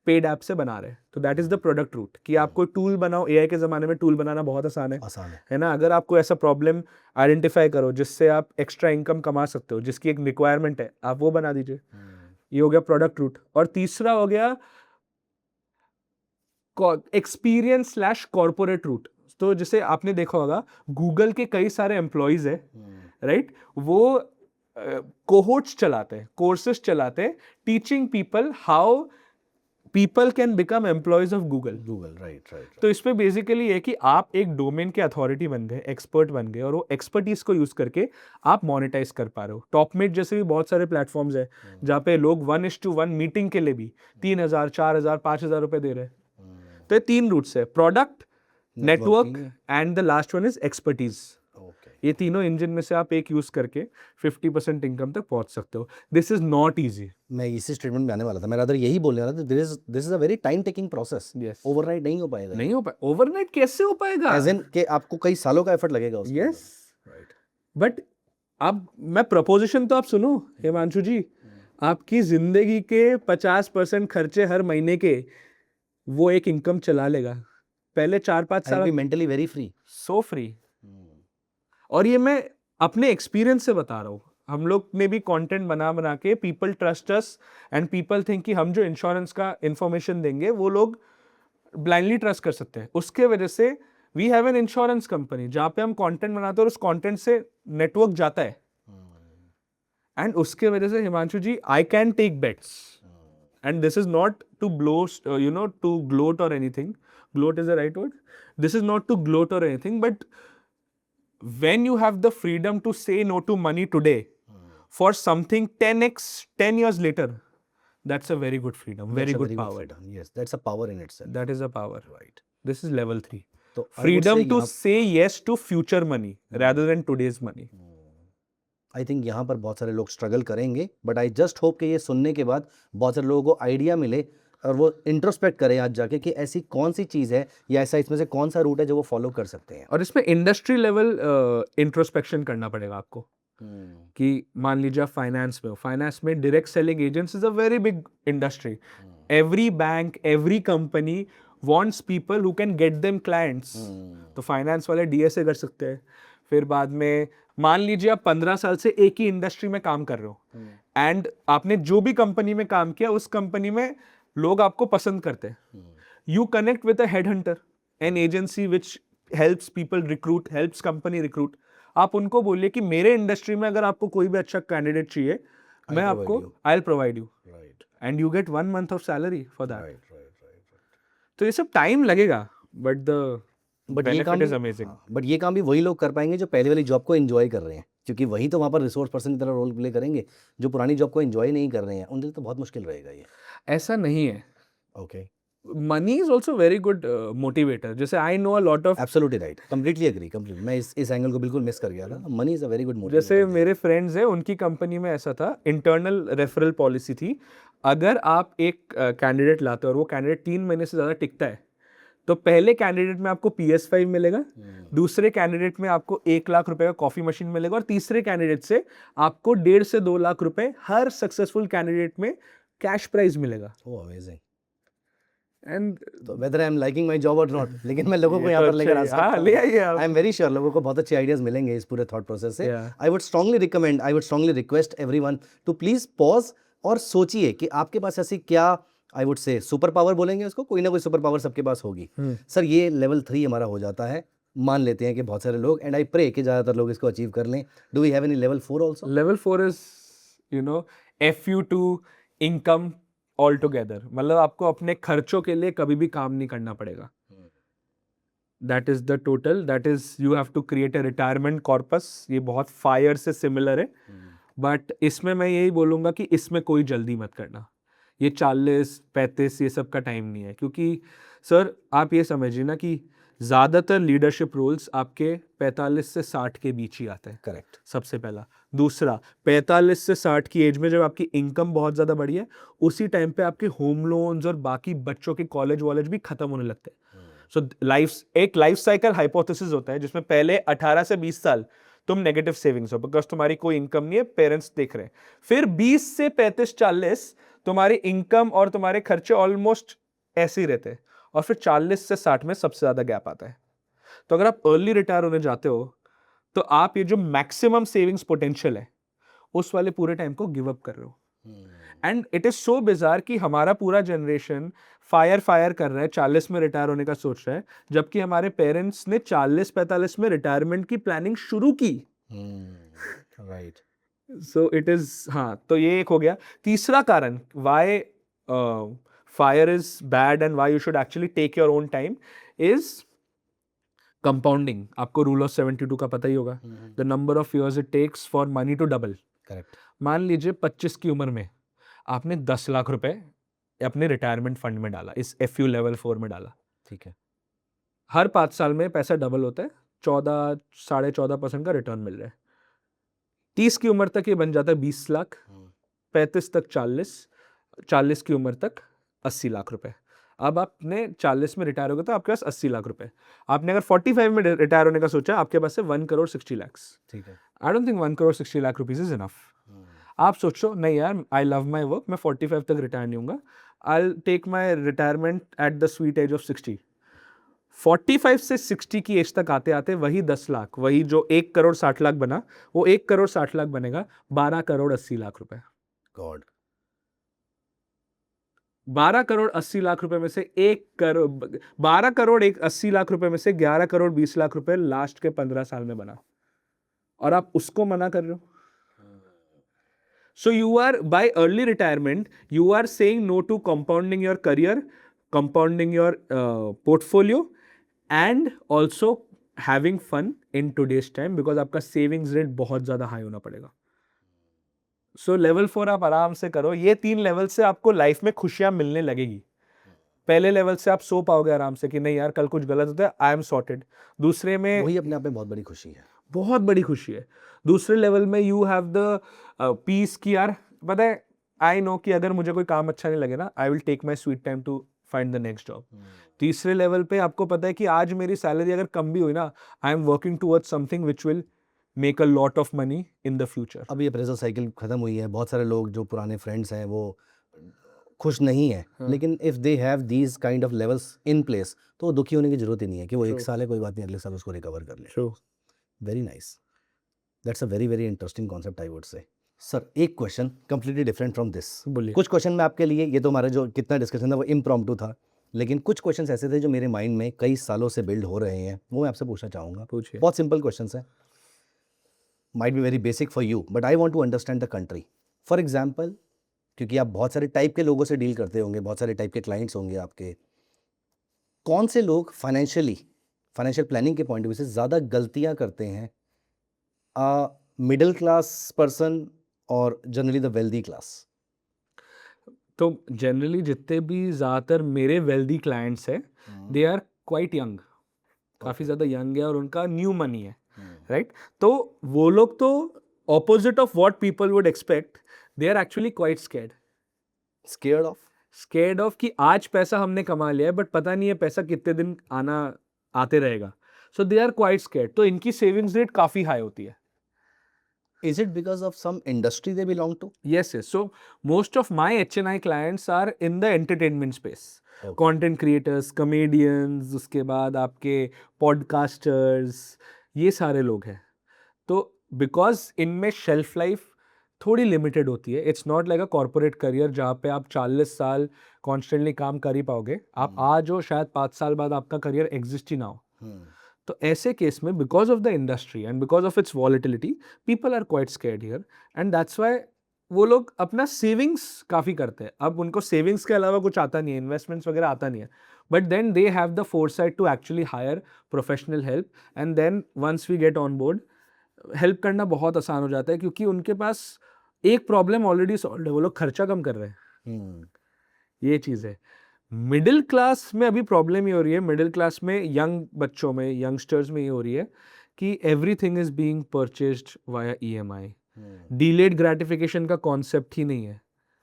पेड ऐप से बना रहे हैं। तो that is the product route, कि आप कोई टूल बनाओ। एआई के ज़माने में टूल बनाना बहुत आसान है ना। अगर आपको ऐसा प्रॉब्लम आइडेंटिफाई करो जिससे आप एक्स्ट्रा इनकम कमा सकते हो, जिसकी एक रिक्वायरमेंट है, आप वो बना दीजिए। ये हो गया प्रोडक्ट रूट। और तीसरा हो गया एक्सपीरियंस स्लैश कॉर्पोरेट रूट। तो जैसे आपने देखा होगा, गूगल के कई सारे एम्प्लॉयज है, राइट, वो कोहोर्ट्स चलाते हैं, कोर्सेस चलाते हैं, teaching people how people can become employees of Google. Right. तो इसमें बेसिकली है कि आप एक डोमेन के अथॉरिटी बन गए, एक्सपर्ट बन गए, और वो एक्सपर्टीज को यूज करके आप मोनेटाइज कर पा रहे हो। टॉपमेट जैसे भी बहुत सारे प्लेटफॉर्म्स है जहाँ पे लोग 1:1 मीटिंग के लिए भी 3,000, 4,000, 5,000 रुपए दे रहे हैं। तो ये 3 रूट्स है, product, network and the last one is expertise. ये तीनों इंजन में से आप एक यूज करके 50% इनकम तक पहुंच सकते हो। This is not easy. मैं इसी स्टेटमेंट में आने वाला था, मेरा अदर यही बोलने वाला था, this is a very time taking process. Yes. Overnight नहीं हो पाएगा। नहीं हो पाए, ओवरनाइट कैसे हो पाएगा? एज इन कि आपको कई सालों का एफर्ट लगेगा उसमें। Yes, right. बट अब मैं प्रपोजिशन तो आप सुनो हिमांशु जी, आपकी जिंदगी के 50% खर्चे हर महीने के वो एक इनकम चला लेगा। पहले 4-5 साल mentally very free, so free. और ये मैं अपने एक्सपीरियंस से बता रहा हूँ। हम लोग ने भी कंटेंट बना बना के, people trust us and people think कि हम जो इंश्योरेंस का इंफॉर्मेशन देंगे वो लोग ब्लाइंडली ट्रस्ट कर सकते हैं। उसके वजह से we have an insurance company जहाँ पे हम कंटेंट बनाते हैं और उस कंटेंट से नेटवर्क जाता है। एंड उसके वजह से Himanshu ji, I can take bets, and this is not to boast, you know, to gloat or anything. Gloat is the right word. This is not to gloat or anything, but when you have the freedom to say no to money today for something 10x 10 years later, that's a very good freedom, very good power. Yes, that's a power in itself. That is a power, Right. This is level 3. So Freedom to say yes to future money rather than today's money. I think यहाँ पर बहुत सारे लोग struggle करेंगे, but I just hope कि ये सुनने के बाद बहुत सारे लोगों को आइडिया मिले और वो इंट्रोस्पेक्ट करें आज जाके कि ऐसी कौन सी चीज़ है या ऐसा इसमें से कौन सा रूट है जो वो फॉलो कर सकते हैं। और इसमें इंडस्ट्री लेवल इंट्रोस्पेक्शन करना पड़ेगा आपको कि मान लीजिए आप फाइनेंस में हो, फाइनेंस में direct selling agents is a very big industry. Every bank, every company wants people who can get them clients. तो फाइनेंस वाले डीएसए कर सकते हैं। फिर बाद में मान लीजिए आप 15 साल से एक ही इंडस्ट्री में काम कर रहे हो एंड आपने जो भी कंपनी में काम किया उस कंपनी में लोग आपको पसंद करते हैं। You connect with a headhunter, an agency which helps people recruit, helps company recruit. आप उनको बोलिए कि मेरे इंडस्ट्री में अगर आपको कोई भी अच्छा कैंडिडेट चाहिए, मैं आपको I will provide you and you get 1 month of salary for that. तो ये सब टाइम लगेगा but the benefit is amazing. But ये काम भी वही लोग कर पाएंगे जो पहले वाली जॉब को एंजॉय कर रहे हैं, क्योंकि वही तो वहाँ पर रिसोर्स पर्सन की तरह रोल प्ले करेंगे। जो पुरानी जॉब को एंजॉय नहीं कर रहे हैं उनके लिए तो बहुत मुश्किल रहेगा ये। ऐसा नहीं है, okay, money is also very good motivator. जैसे I know a lot of, absolutely right, completely agree, completely. मैं इस एंगल को बिल्कुल मिस कर गया था। Money is a very good motivator. जैसे मेरे फ्रेंड्स हैं, उनकी कंपनी में ऐसा था, इंटरनल रेफरल पॉलिसी थी। अगर आप एक कैंडिडेट लाते हो और वो कैंडिडेट 3 महीने से ज़्यादा टिकता है तो पहले कैंडिडेट में आपको PS5 मिलेगा, दूसरे कैंडिडेट में आपको 1 लाख रुपए का कॉफी मशीन मिलेगा और तीसरे कैंडिडेट से आपको 1.5 से 2 लाख रुपए हर सक्सेसफुल कैंडिडेट में कैश प्राइज मिलेगा। ओह अमेजिंग। एंड तो whether I am liking my job और नॉट, लेकिन मैं लोगों को यहाँ पर लेकर आ सकता हूँ। ले आइए आप। आई एम वेरी श्योर लोगों को बहुत अच्छे आइडियाज मिलेंगे इस पूरे थॉट प्रोसेस से। Yeah. I would strongly recommend, I would strongly request everyone to please pause और सोचिए कि आपके पास ऐसी क्या, I would say super power बोलेंगे उसको, कोई ना कोई सुपर पावर सबके पास होगी। सर ये लेवल 3 हमारा हो जाता है, मान लेते हैं कि बहुत सारे लोग, एंड आई प्रे कि ज़्यादातर लोग इसको अचीव कर लें। Do we have any level 4 also? Level 4 is you know FU2 income all together. मतलब आपको अपने खर्चों के लिए कभी भी काम नहीं करना पड़ेगा। That is the total, that is you have to create a retirement corpus. ये बहुत फायर से सिमिलर है, बट इसमें मैं यही बोलूँगा कि इसमें कोई जल्दी मत करना। ये 40-35 ये सब का टाइम नहीं है, क्योंकि सर आप ये समझिए ना कि ज़्यादातर लीडरशिप रोल्स आपके 45 से 60 के बीच ही आते हैं। करेक्ट। सबसे पहला। दूसरा, 45 से 60 की एज में जब आपकी इनकम बहुत ज़्यादा बढ़ी है, उसी टाइम पे आपके होम लोन्स और बाकी बच्चों के कॉलेज वॉलेज भी खत्म होने लगते हैं। सो एक लाइफ साइकिल हाइपोथेसिस होता है जिसमें पहले 18 से 20 साल तुम नेगेटिव सेविंग्स हो बिकॉज तुम्हारी कोई इनकम नहीं है, पेरेंट्स देख रहे हैं। फिर 20 से 35-40 तुम्हारी इनकम और तुम्हारे खर्चे ऑलमोस्ट ऐसे ही रहते हैं, और फिर 40 से 60 में सबसे ज्यादा गैप आता है। तो अगर आप अर्ली रिटायर होने जाते हो तो आप ये जो मैक्सिमम सेविंग्स पोटेंशियल है उस वाले पूरे टाइम को गिव अप कर रहे हो। And it is so bizarre कि हमारा पूरा जनरेशन फायर कर रहा है, 40 में रिटायर होने का सोच रहा है, जबकि हमारे पेरेंट्स ने 40-45 में रिटायरमेंट की प्लानिंग शुरू की। राइट। सो इट इज, हाँ, तो ये एक हो गया। तीसरा कारण why FIRE is bad and why you should actually take your own time is compounding. आपको रूल ऑफ 72 का पता ही होगा, the number of years it takes for money to double. Correct. मान लीजिए 25 की उम्र में आपने 10 लाख रुपए अपने रिटायरमेंट फंड में डाला, इस FU लेवल 4 में डाला, ठीक है। हर 5 साल में पैसा डबल होता है, 14.5% का रिटर्न मिल रहा है। 30 की उम्र तक ये बन जाता है 20 लाख, 35 तक 40 की उम्र तक 80 लाख रुपए। अब आपने 40 में रिटायर हो गया तो आपके पास 80 लाख रुपए। आपने अगर 45 में रिटायर होने का सोचा, आपके पास है 1 करोड़ 60 लाख। ठीक है। I don't think 1 crore 60 lakh rupees is enough. आप सोचो नहीं यार, आई लव माई वर्क, मैं 45 तक रिटायर नहीं होऊंगा, I take my retirement at the sweet age of 60। 45 से 60 की एज तक आते आते वही 10 लाख, वही जो 1 करोड़ 60 लाख बना, वो 1 करोड़ 60 लाख बनेगा 12 करोड़ 80 लाख रुपए। गॉड। 12 करोड़ 80 लाख रुपए में से 12 करोड़ 80 लाख रुपए में से 11 करोड़ 20 लाख रुपए लास्ट के 15 साल में बना, और आप उसको मना कर रहे हो। So you are, by early retirement, you are saying no to compounding your career, compounding your portfolio, and also having fun in today's time because आपका savings rate बहुत ज़्यादा high होना पड़ेगा। So level 4 आप आराम से करो। ये 3 लेवल से आपको लाइफ में खुशियाँ मिलने लगेगी। पहले लेवल से आप सो पाओगे आराम से कि नहीं यार कल कुछ गलत होता है, आई एम सॉर्टेड। दूसरे में वही अपने आप में बहुत बड़ी खुशी है, बहुत बड़ी खुशी है। दूसरे लेवल में यू हैव द पीस की यार पता है आई नो कि अगर मुझे कोई काम अच्छा नहीं लगे ना, I will take my sweet time to find the next job. तीसरे लेवल पे आपको पता है कि आज मेरी सैलरी अगर कम भी हुई ना, I am working towards something which will make a lot of money in the future. अब ये अप्रेजल साइकिल खत्म हुई है, बहुत सारे लोग जो पुराने फ्रेंड्स हैं वो खुश नहीं है, लेकिन if they have these kind of levels in place तो वो दुखी होने की जरूरत ही नहीं है कि वो एक साल है, कोई बात नहीं, अगले साल उसको रिकवर कर ले। Very nice, that's a very very interesting concept I would say. Sir एक question completely different from this. बोलिए। कुछ क्वेश्चन मैं आपके लिए, ये तो हमारा जो कितना डिस्कशन था वो इम्प्रॉम्प्टू था, लेकिन कुछ क्वेश्चंस ऐसे थे जो मेरे माइंड में कई सालों से बिल्ड हो रहे हैं, वो मैं आपसे पूछना चाहूँगा। पूछिए। बहुत सिंपल क्वेश्चंस हैं, might be very basic for you but I want to understand the country. For example, क्योंकि आप बहुत सारे टाइप के लोगों से डील करते होंगे, बहुत सारे टाइप के क्लाइंट्स होंगे आपके, कौन से लोग फाइनेंशियल प्लानिंग के पॉइंट ऑफ व्यू से ज़्यादा गलतियाँ करते हैं, मिडिल क्लास पर्सन और जनरली द वेल्दी क्लास? तो जनरली जितने भी ज़्यादातर मेरे वेल्दी क्लाइंट्स हैं, दे आर क्वाइट यंग, काफ़ी ज़्यादा यंग है और उनका न्यू मनी है, राइट? तो वो लोग तो opposite of what people would expect, they are actually quite scared of कि आज पैसा हमने कमा लिया है बट पता नहीं है पैसा कितने दिन आते रहेगा। सो दे आर क्वाइट स्केर्ड, तो इनकी सेविंग्स रेट काफ़ी हाई होती है। Is it because of some industry they belong to? Yes. So most of my HNI clients are in the entertainment space. Okay. Content creators, comedians, उसके बाद आपके podcasters, ये सारे लोग हैं। तो because इनमें shelf life थोड़ी लिमिटेड होती है, it's not like a corporate career जहाँ पे आप 40 साल कॉन्स्टेंटली काम कर ही पाओगे। आप आज हो, शायद 5 साल बाद आपका करियर एग्जिस्ट ही ना हो। तो ऐसे केस में because of the industry and because of its volatility, people are quite scared here, and that's why वो लोग अपना सेविंग्स काफ़ी करते हैं। अब उनको सेविंग्स के अलावा कुछ आता नहीं है, इन्वेस्टमेंट्स वगैरह आता नहीं है, but then they have the foresight to actually hire professional help, and then once we get on board, help करना बहुत आसान हो जाता है क्योंकि उनके पास एक प्रॉब्लम ऑलरेडी सॉल्व है, वो लोग खर्चा कम कर रहे हैं। ये चीज़ है। मिडिल क्लास में अभी प्रॉब्लम ये हो रही है, मिडिल क्लास में यंग बच्चों में, यंगस्टर्स में ये हो रही है कि everything is being purchased via EMI। Delayed gratification का कॉन्सेप्ट ही नहीं है,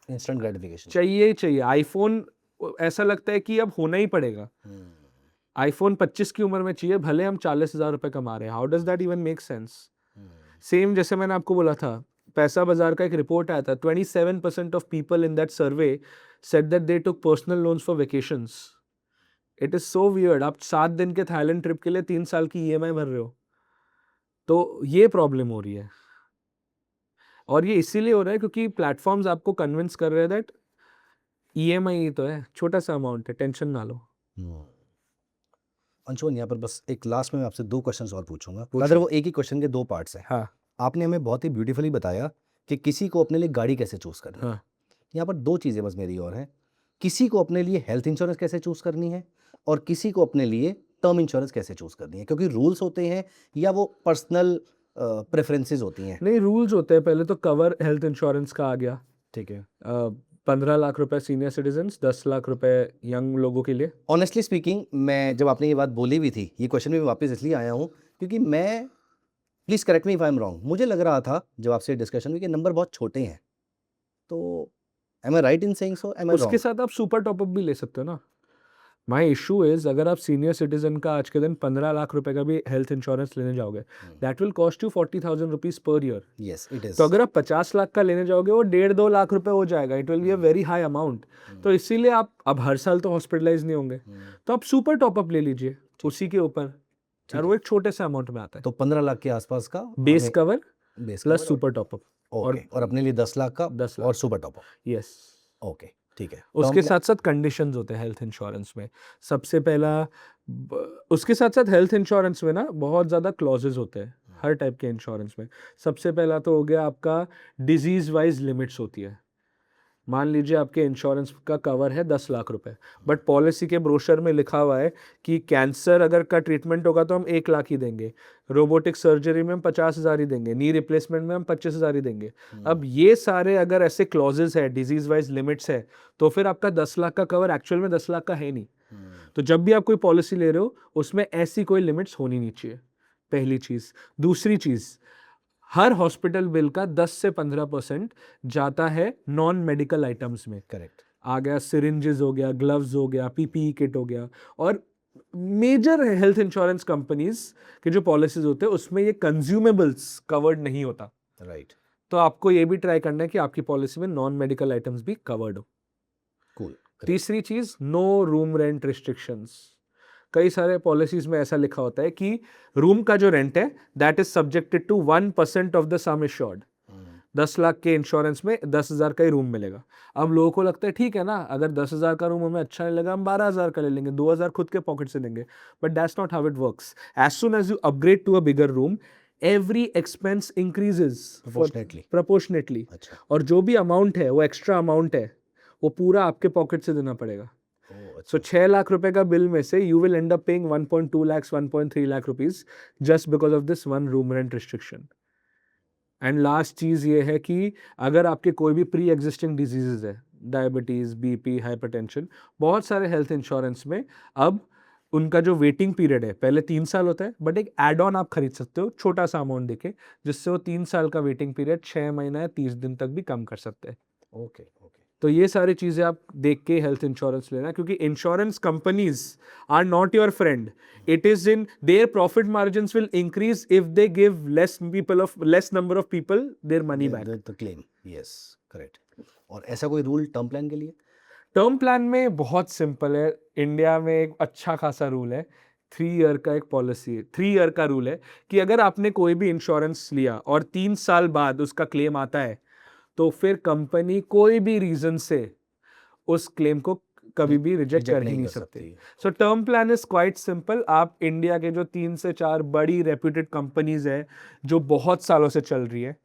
इंस्टेंट ग्रेटिफिकेशन चाहिए। आईफोन ऐसा लगता है कि अब होना ही पड़ेगा। आईफोन 25 की उम्र में चाहिए, भले हम 40,000 रुपए कमा रहे हैं। How does that even make sense? Same जैसे मैंने आपको बोला था, पैसा बाजार का एक रिपोर्ट आया था, 27% of people in that survey said that they took personal loans for vacations. It is so weird. आप 7 दिन के थाईलैंड ट्रिप के लिए 3 साल की EMI भर रहे हो, तो ये प्रॉब्लम हो रही है। और ये इसीलिए हो रहा है क्योंकि प्लेटफॉर्म्स आपको कन्विंस कर रहे हैं दैट EMI ही तो है, छोटा सा अमाउंट है, टेंशन ना लो। अंशुमन, यहाँ पर बस एक लास्ट में मैं आपसे 2 क्वेश्चंस और पूछूंगा, अगर वो एक ही क्वेश्चन के 2 पार्ट्स हैं। हाँ। आपने हमें बहुत ही ब्यूटीफुली बताया कि किसी को अपने लिए गाड़ी कैसे चूज करनी है। हाँ। यहाँ पर 2 चीज़ें बस मेरी और हैं, किसी को अपने लिए हेल्थ इंश्योरेंस कैसे चूज़ करनी है और किसी को अपने लिए टर्म इंश्योरेंस कैसे चूज़ करनी है, क्योंकि रूल्स होते हैं या वो पर्सनल प्रेफरेंसेस होती हैं? नहीं, रूल्स होते हैं। पहले तो कवर हेल्थ इंश्योरेंस का आ गया, ठीक है। 15 लाख रुपए सीनियर सिटीजन्स, 10 लाख रुपए यंग लोगों के लिए। ऑनेस्टली स्पीकिंग, मैं जब आपने ये बात बोली भी थी, ये क्वेश्चन में वापस इसलिए आया हूँ क्योंकि मैं, please correct me if I am wrong, मुझे लग रहा था जब आपसे डिस्कशन हुई कि नंबर बहुत छोटे हैं, तो am I right in saying so? Am I उसके रॉन्ग? साथ आप सुपर टॉपअप भी ले सकते हो ना। माई इशू इज, अगर आप सीनियर सिटीजन का आज के दिन 15 लाख रुपए का भी हेल्थ इंश्योरेंस लेने जाओगे, that will cost you 40,000 rupees per year. Yes it is. तो अगर आप 50 लाख का लेने जाओगे, वो 1.5-2 लाख रुपए हो जाएगा। It will be a very high amount. तो इसीलिए आप अब हर साल तो हॉस्पिटलाइज नहीं होंगे, तो आप सुपर टॉपअप ले लीजिए उसी के ऊपर, और वो एक छोटे से अमाउंट में आता है। तो 15 लाख के आसपास का base cover base plus super top up, और अपने लिए 10 लाख का 10 लाख और super top up. Yes. Okay ठीक है। उसके साथ साथ कंडीशंस होते हैं हेल्थ इंश्योरेंस में। सबसे पहला, उसके साथ साथ हेल्थ इंश्योरेंस में ना बहुत ज़्यादा क्लॉजेज होते हैं हर टाइप के इंश्योरेंस में। सबसे पहला तो हो गया आपका डिजीज़ वाइज लिमिट्स होती है। मान लीजिए आपके इंश्योरेंस का कवर है 10 लाख रुपए, बट पॉलिसी के ब्रोशर में लिखा हुआ है कि कैंसर अगर का ट्रीटमेंट होगा तो हम 1 लाख ही देंगे, रोबोटिक सर्जरी में हम 50,000 ही देंगे, नी रिप्लेसमेंट में हम 25,000 ही देंगे। अब ये सारे अगर ऐसे क्लॉजेस है, डिजीज वाइज लिमिट्स है, तो फिर आपका 10 लाख का कवर एक्चुअल में 10 लाख का है नहीं। तो जब भी आप कोई पॉलिसी ले रहे हो, उसमें ऐसी कोई लिमिट्स होनी नहीं चाहिए, पहली चीज़। दूसरी चीज़, हर हॉस्पिटल बिल का 10 से 15% जाता है नॉन मेडिकल आइटम्स में। करेक्ट। आ गया सिरिंजेस हो गया, ग्लव्स हो गया, पीपीई किट हो गया। और मेजर हेल्थ इंश्योरेंस कंपनीज के जो पॉलिसीज होते हैं उसमें ये कंज्यूमेबल्स कवर्ड नहीं होता। राइट। तो आपको ये भी ट्राई करना है कि आपकी पॉलिसी में नॉन मेडिकल आइटम्स भी कवर्ड हो। कूल। तीसरी चीज, नो रूम रेंट रिस्ट्रिक्शंस। कई सारे पॉलिसीज में ऐसा लिखा होता है कि रूम का जो रेंट है that is subjected to 1% of the sum assured. 10 lakh के इंश्योरेंस में 10,000 का ही रूम मिलेगा। अब लोगों को लगता है ठीक है ना, अगर 10,000 का रूम हमें अच्छा नहीं लगा हम 12,000 का ले लेंगे, 2,000 खुद के पॉकेट से देंगे। But that's not how it works. As soon as you upgrade to a bigger room, every expense increases Proportionately. Proportionately. अच्छा। और जो भी अमाउंट है वो एक्स्ट्रा अमाउंट है वो पूरा आपके पॉकेट से देना पड़ेगा। ओह, सो 6 लाख रुपए का बिल में से you will and up paying 1.2 lakhs 1.3 lakh rupees just because of this one room rent restriction. And last चीज ये है कि अगर आपके कोई भी प्री एग्जिस्टिंग डिजीजेज है, डायबिटीज, बीपी, हाइपरटेंशन, बहुत सारे हेल्थ इंश्योरेंस में अब उनका जो वेटिंग पीरियड है पहले 3 साल होता है, बट एक एड ऑन आप खरीद सकते हो छोटा सा अमाउंट देके, जिससे वो 3 साल का वेटिंग पीरियड 6 महीना या 30 दिन तक भी कम कर सकते हैं। Okay okay. तो ये सारी चीजें आप देख के हेल्थ इंश्योरेंस लेना, क्योंकि insurance companies are not your friend. It is in their profit margins will increase if they give less number of people their money back. The claim, yes, correct. और ऐसा कोई रूल टर्म प्लान के लिए? Term plan में बहुत simple है। India में एक अच्छा खासा रूल है, 3 ईयर का एक पॉलिसी है, 3 ईयर का रूल है कि अगर आपने कोई भी इंश्योरेंस लिया और 3 साल बाद उसका क्लेम आता है तो फिर कंपनी कोई भी रीजन से उस क्लेम को कभी भी रिजेक्ट कर ही नहीं सकती। So term plan is quite simple. आप इंडिया के जो 3 से 4 बड़ी रेप्यूटेड कंपनीज है जो बहुत सालों से चल रही है,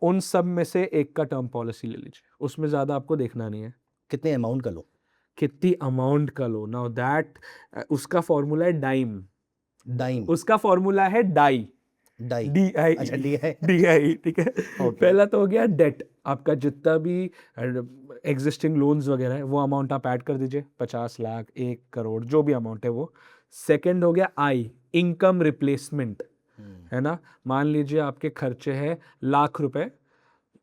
उन सब में से एक का टर्म पॉलिसी ले लीजिए, उसमें ज्यादा आपको देखना नहीं है। कितने अमाउंट का लो? कितनी अमाउंट का लो, नाउ दैट उसका फॉर्मूला है डाइम। डाइम? उसका फॉर्मूला है डाई, डाई? DI। अच्छा, DI। DI, ठीक है। Okay. पहला तो हो गया डेट, आपका जितना भी एग्जिस्टिंग लोन्स वगैरह है वो अमाउंट आप ऐड कर दीजिए, 50 लाख, 1 करोड़, जो भी अमाउंट है वो। सेकंड हो गया आई, इनकम रिप्लेसमेंट, है ना। मान लीजिए आपके खर्चे हैं लाख रुपए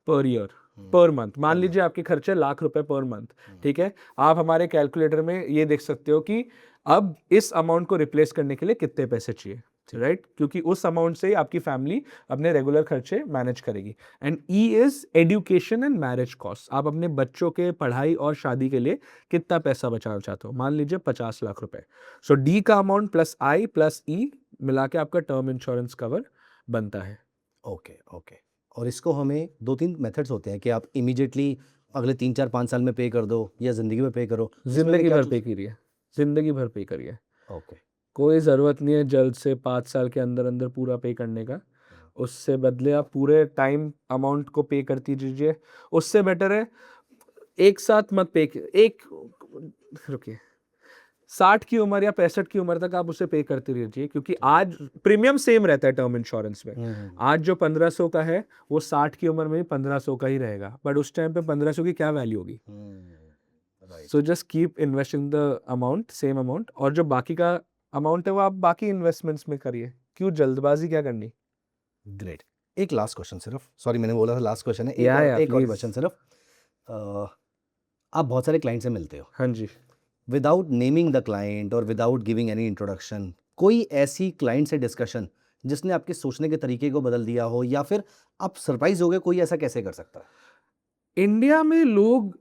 पर ईयर, पर मंथ, मान लीजिए आपके खर्चे लाख रुपए पर मंथ, ठीक है। आप हमारे कैलकुलेटर में ये देख सकते हो कि अब इस अमाउंट को रिप्लेस करने के लिए कितने पैसे चाहिए, राइट, क्योंकि उस अमाउंट से ही आपकी फैमिली अपने रेगुलर खर्चे मैनेज करेगी। And E is education and marriage cost, आप अपने बच्चों के पढ़ाई और शादी के लिए कितना पैसा बचाना चाहते हो, मान लीजिए 50 लाख रुपए। सो डी का अमाउंट प्लस आई प्लस ई मिला के आपका टर्म इंश्योरेंस कवर बनता है। Okay okay. और इसको हमें 2-3 मेथड्स होते हैं कि आप इमीडिएटली अगले 3-4-5 साल में पे कर दो या जिंदगी में पे करो। जिंदगी भर पे करिए, जिंदगी भर पे करिए, ओके। कोई ज़रूरत नहीं है जल्द से 5 साल के अंदर अंदर पूरा पे करने का। उससे बदले आप पूरे टाइम अमाउंट को पे करती दीजिए, उससे बेटर है एक साथ मत पे, रुकिए, 60 की उम्र या 65 की उम्र तक आप उसे पे करते रहिए, क्योंकि आज प्रीमियम सेम रहता है टर्म इंश्योरेंस में। आज जो 1500 का है वो 60 की उम्र में भी 1500 का ही रहेगा, बट उस टाइम पे 1500 की क्या वैल्यू होगी। So just keep investing the amount, same amount, और जो बाकी का अमाउंट है वो आप बाकी इन्वेस्टमेंट्स में करिए, क्यों जल्दबाजी क्या करनी। ग्रेट। एक लास्ट क्वेश्चन सिर्फ, सॉरी मैंने बोला था लास्ट क्वेश्चन है, एक और क्वेश्चन सिर्फ। आप बहुत सारे क्लाइंट से मिलते हो, हाँ जी, विदाउट नेमिंग द क्लाइंट और विदाउट गिविंग एनी इंट्रोडक्शन, कोई ऐसी क्लाइंट से डिस्कशन जिसने आपके सोचने के तरीके को बदल दिया हो, या फिर आप सरप्राइज हो गए कोई ऐसा कैसे कर सकता है? इंडिया में लोग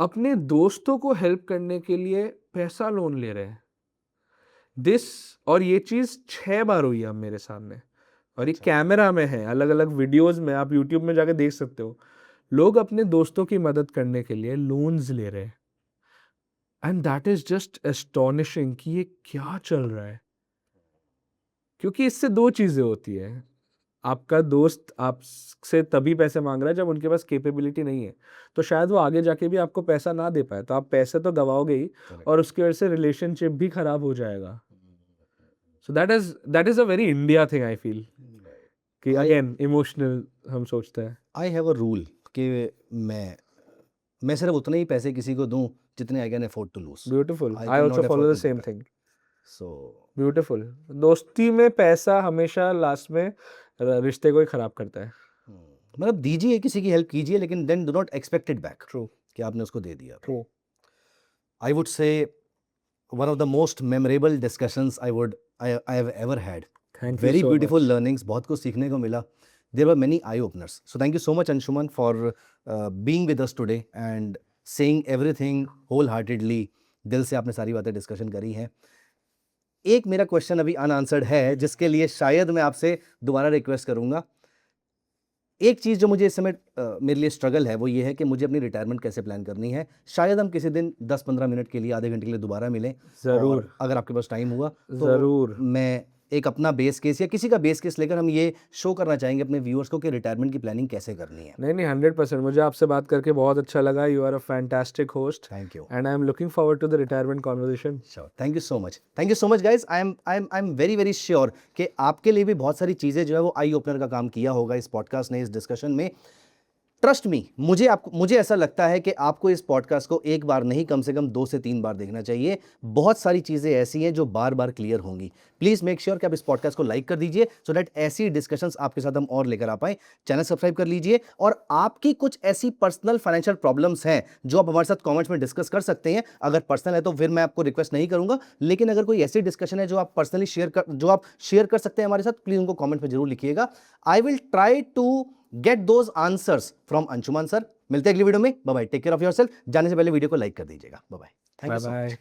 अपने दोस्तों को हेल्प करने के लिए पैसा लोन ले रहे हैं, और ये चीज 6 बार हुई है मेरे सामने, और ये कैमरा में है, अलग अलग वीडियोस में, आप यूट्यूब में जाके देख सकते हो। लोग अपने दोस्तों की मदद करने के लिए लोन्स ले रहे हैं, and that is just astonishing कि ये क्या चल रहा है। क्योंकि इससे 2 चीजें होती है, आपका दोस्त आपसे तभी पैसे मांग रहा है जब उनके पास कैपेबिलिटी नहीं है, तो शायद वो आगे जाके भी आपको पैसा ना दे पाए, तो आप पैसे तो गवाओगे ही, और उसकी वजह से रिलेशनशिप भी खराब हो जाएगा। So that is a very India thing, I feel, कि अगेन इमोशनल हम सोचते हैं। आई हैव अ रूल कि मैं सिर्फ उतने ही पैसे किसी को दूं जितने I can afford to lose. Beautiful, I also follow the same thing. So beautiful. दोस्ती में पैसा हमेशा लास्ट में रिश्ते को ही खराब करता है। मतलब दीजिए, किसी की हेल्प कीजिए, लेकिन then do not expect it back true कि आपने उसको दे दिया। True I would say one of the most memorable discussions I have ever had. Thank you Very so beautiful much. learnings, बहुत कुछ सीखने को मिला. There were many eye openers. So thank you so much Anshuman for being with us today and saying everything wholeheartedly. दिल से आपने सारी बातें डिस्कशन करी हैं. एक मेरा क्वेश्चन अभी अनआंसर्ड है जिसके लिए शायद मैं आपसे दोबारा रिक्वेस्ट करूंगा. एक चीज़ जो मुझे इस समय मेरे लिए स्ट्रगल है वो ये है कि मुझे अपनी रिटायरमेंट कैसे प्लान करनी है. शायद हम किसी दिन 10-15 मिनट के लिए, आधे घंटे के लिए दोबारा मिलें. ज़रूर. और अगर आपके पास टाइम हुआ तो ज़रूर. मैं एक अपना बेस केस या किसी का बेस केस लेकर हम ये शो करना चाहेंगे अपने व्यूअर्स को कि रिटायरमेंट की प्लानिंग कैसे करनी है. नहीं 100% मुझे आपसे बात करके बहुत अच्छा लगा. You are a fantastic host thank you. And I am looking forward to the retirement conversation. Sure. Thank you so much guys. I am very very sure कि आपके लिए भी बहुत सारी चीज़ें जो है वो आई ओपनर का काम किया होगा इस पॉडकास्ट ने, इस डिस्कशन में. ट्रस्ट मी, मुझे ऐसा लगता है कि आपको इस पॉडकास्ट को एक बार नहीं, कम से कम 2 से 3 बार देखना चाहिए. बहुत सारी चीज़ें ऐसी हैं जो बार बार क्लियर होंगी. प्लीज़ मेक श्योर कि आप इस पॉडकास्ट को लाइक कर दीजिए सो दैट ऐसी डिस्कशंस आपके साथ हम और लेकर आ पाएँ. चैनल सब्सक्राइब कर लीजिए और आपकी कुछ ऐसी पर्सनल फाइनेंशियल प्रॉब्लम्स हैं जो आप हमारे साथ कॉमेंट्स में डिस्कस कर सकते हैं. अगर पर्सनल है तो फिर मैं आपको रिक्वेस्ट नहीं करूंगा, लेकिन अगर कोई ऐसी डिस्कशन है जो आप पर्सनली शेयर कर सकते हैं हमारे साथ, प्लीज़ उनको कॉमेंट में जरूर लिखिएगा. I will try to get those answers from Anshuman sir. मिलते हैं अगली वीडियो में. Bye bye. Take care of yourself. जाने से पहले वीडियो को लाइक कर दीजिएगा. Bye bye. Thank bye you so much. Bye.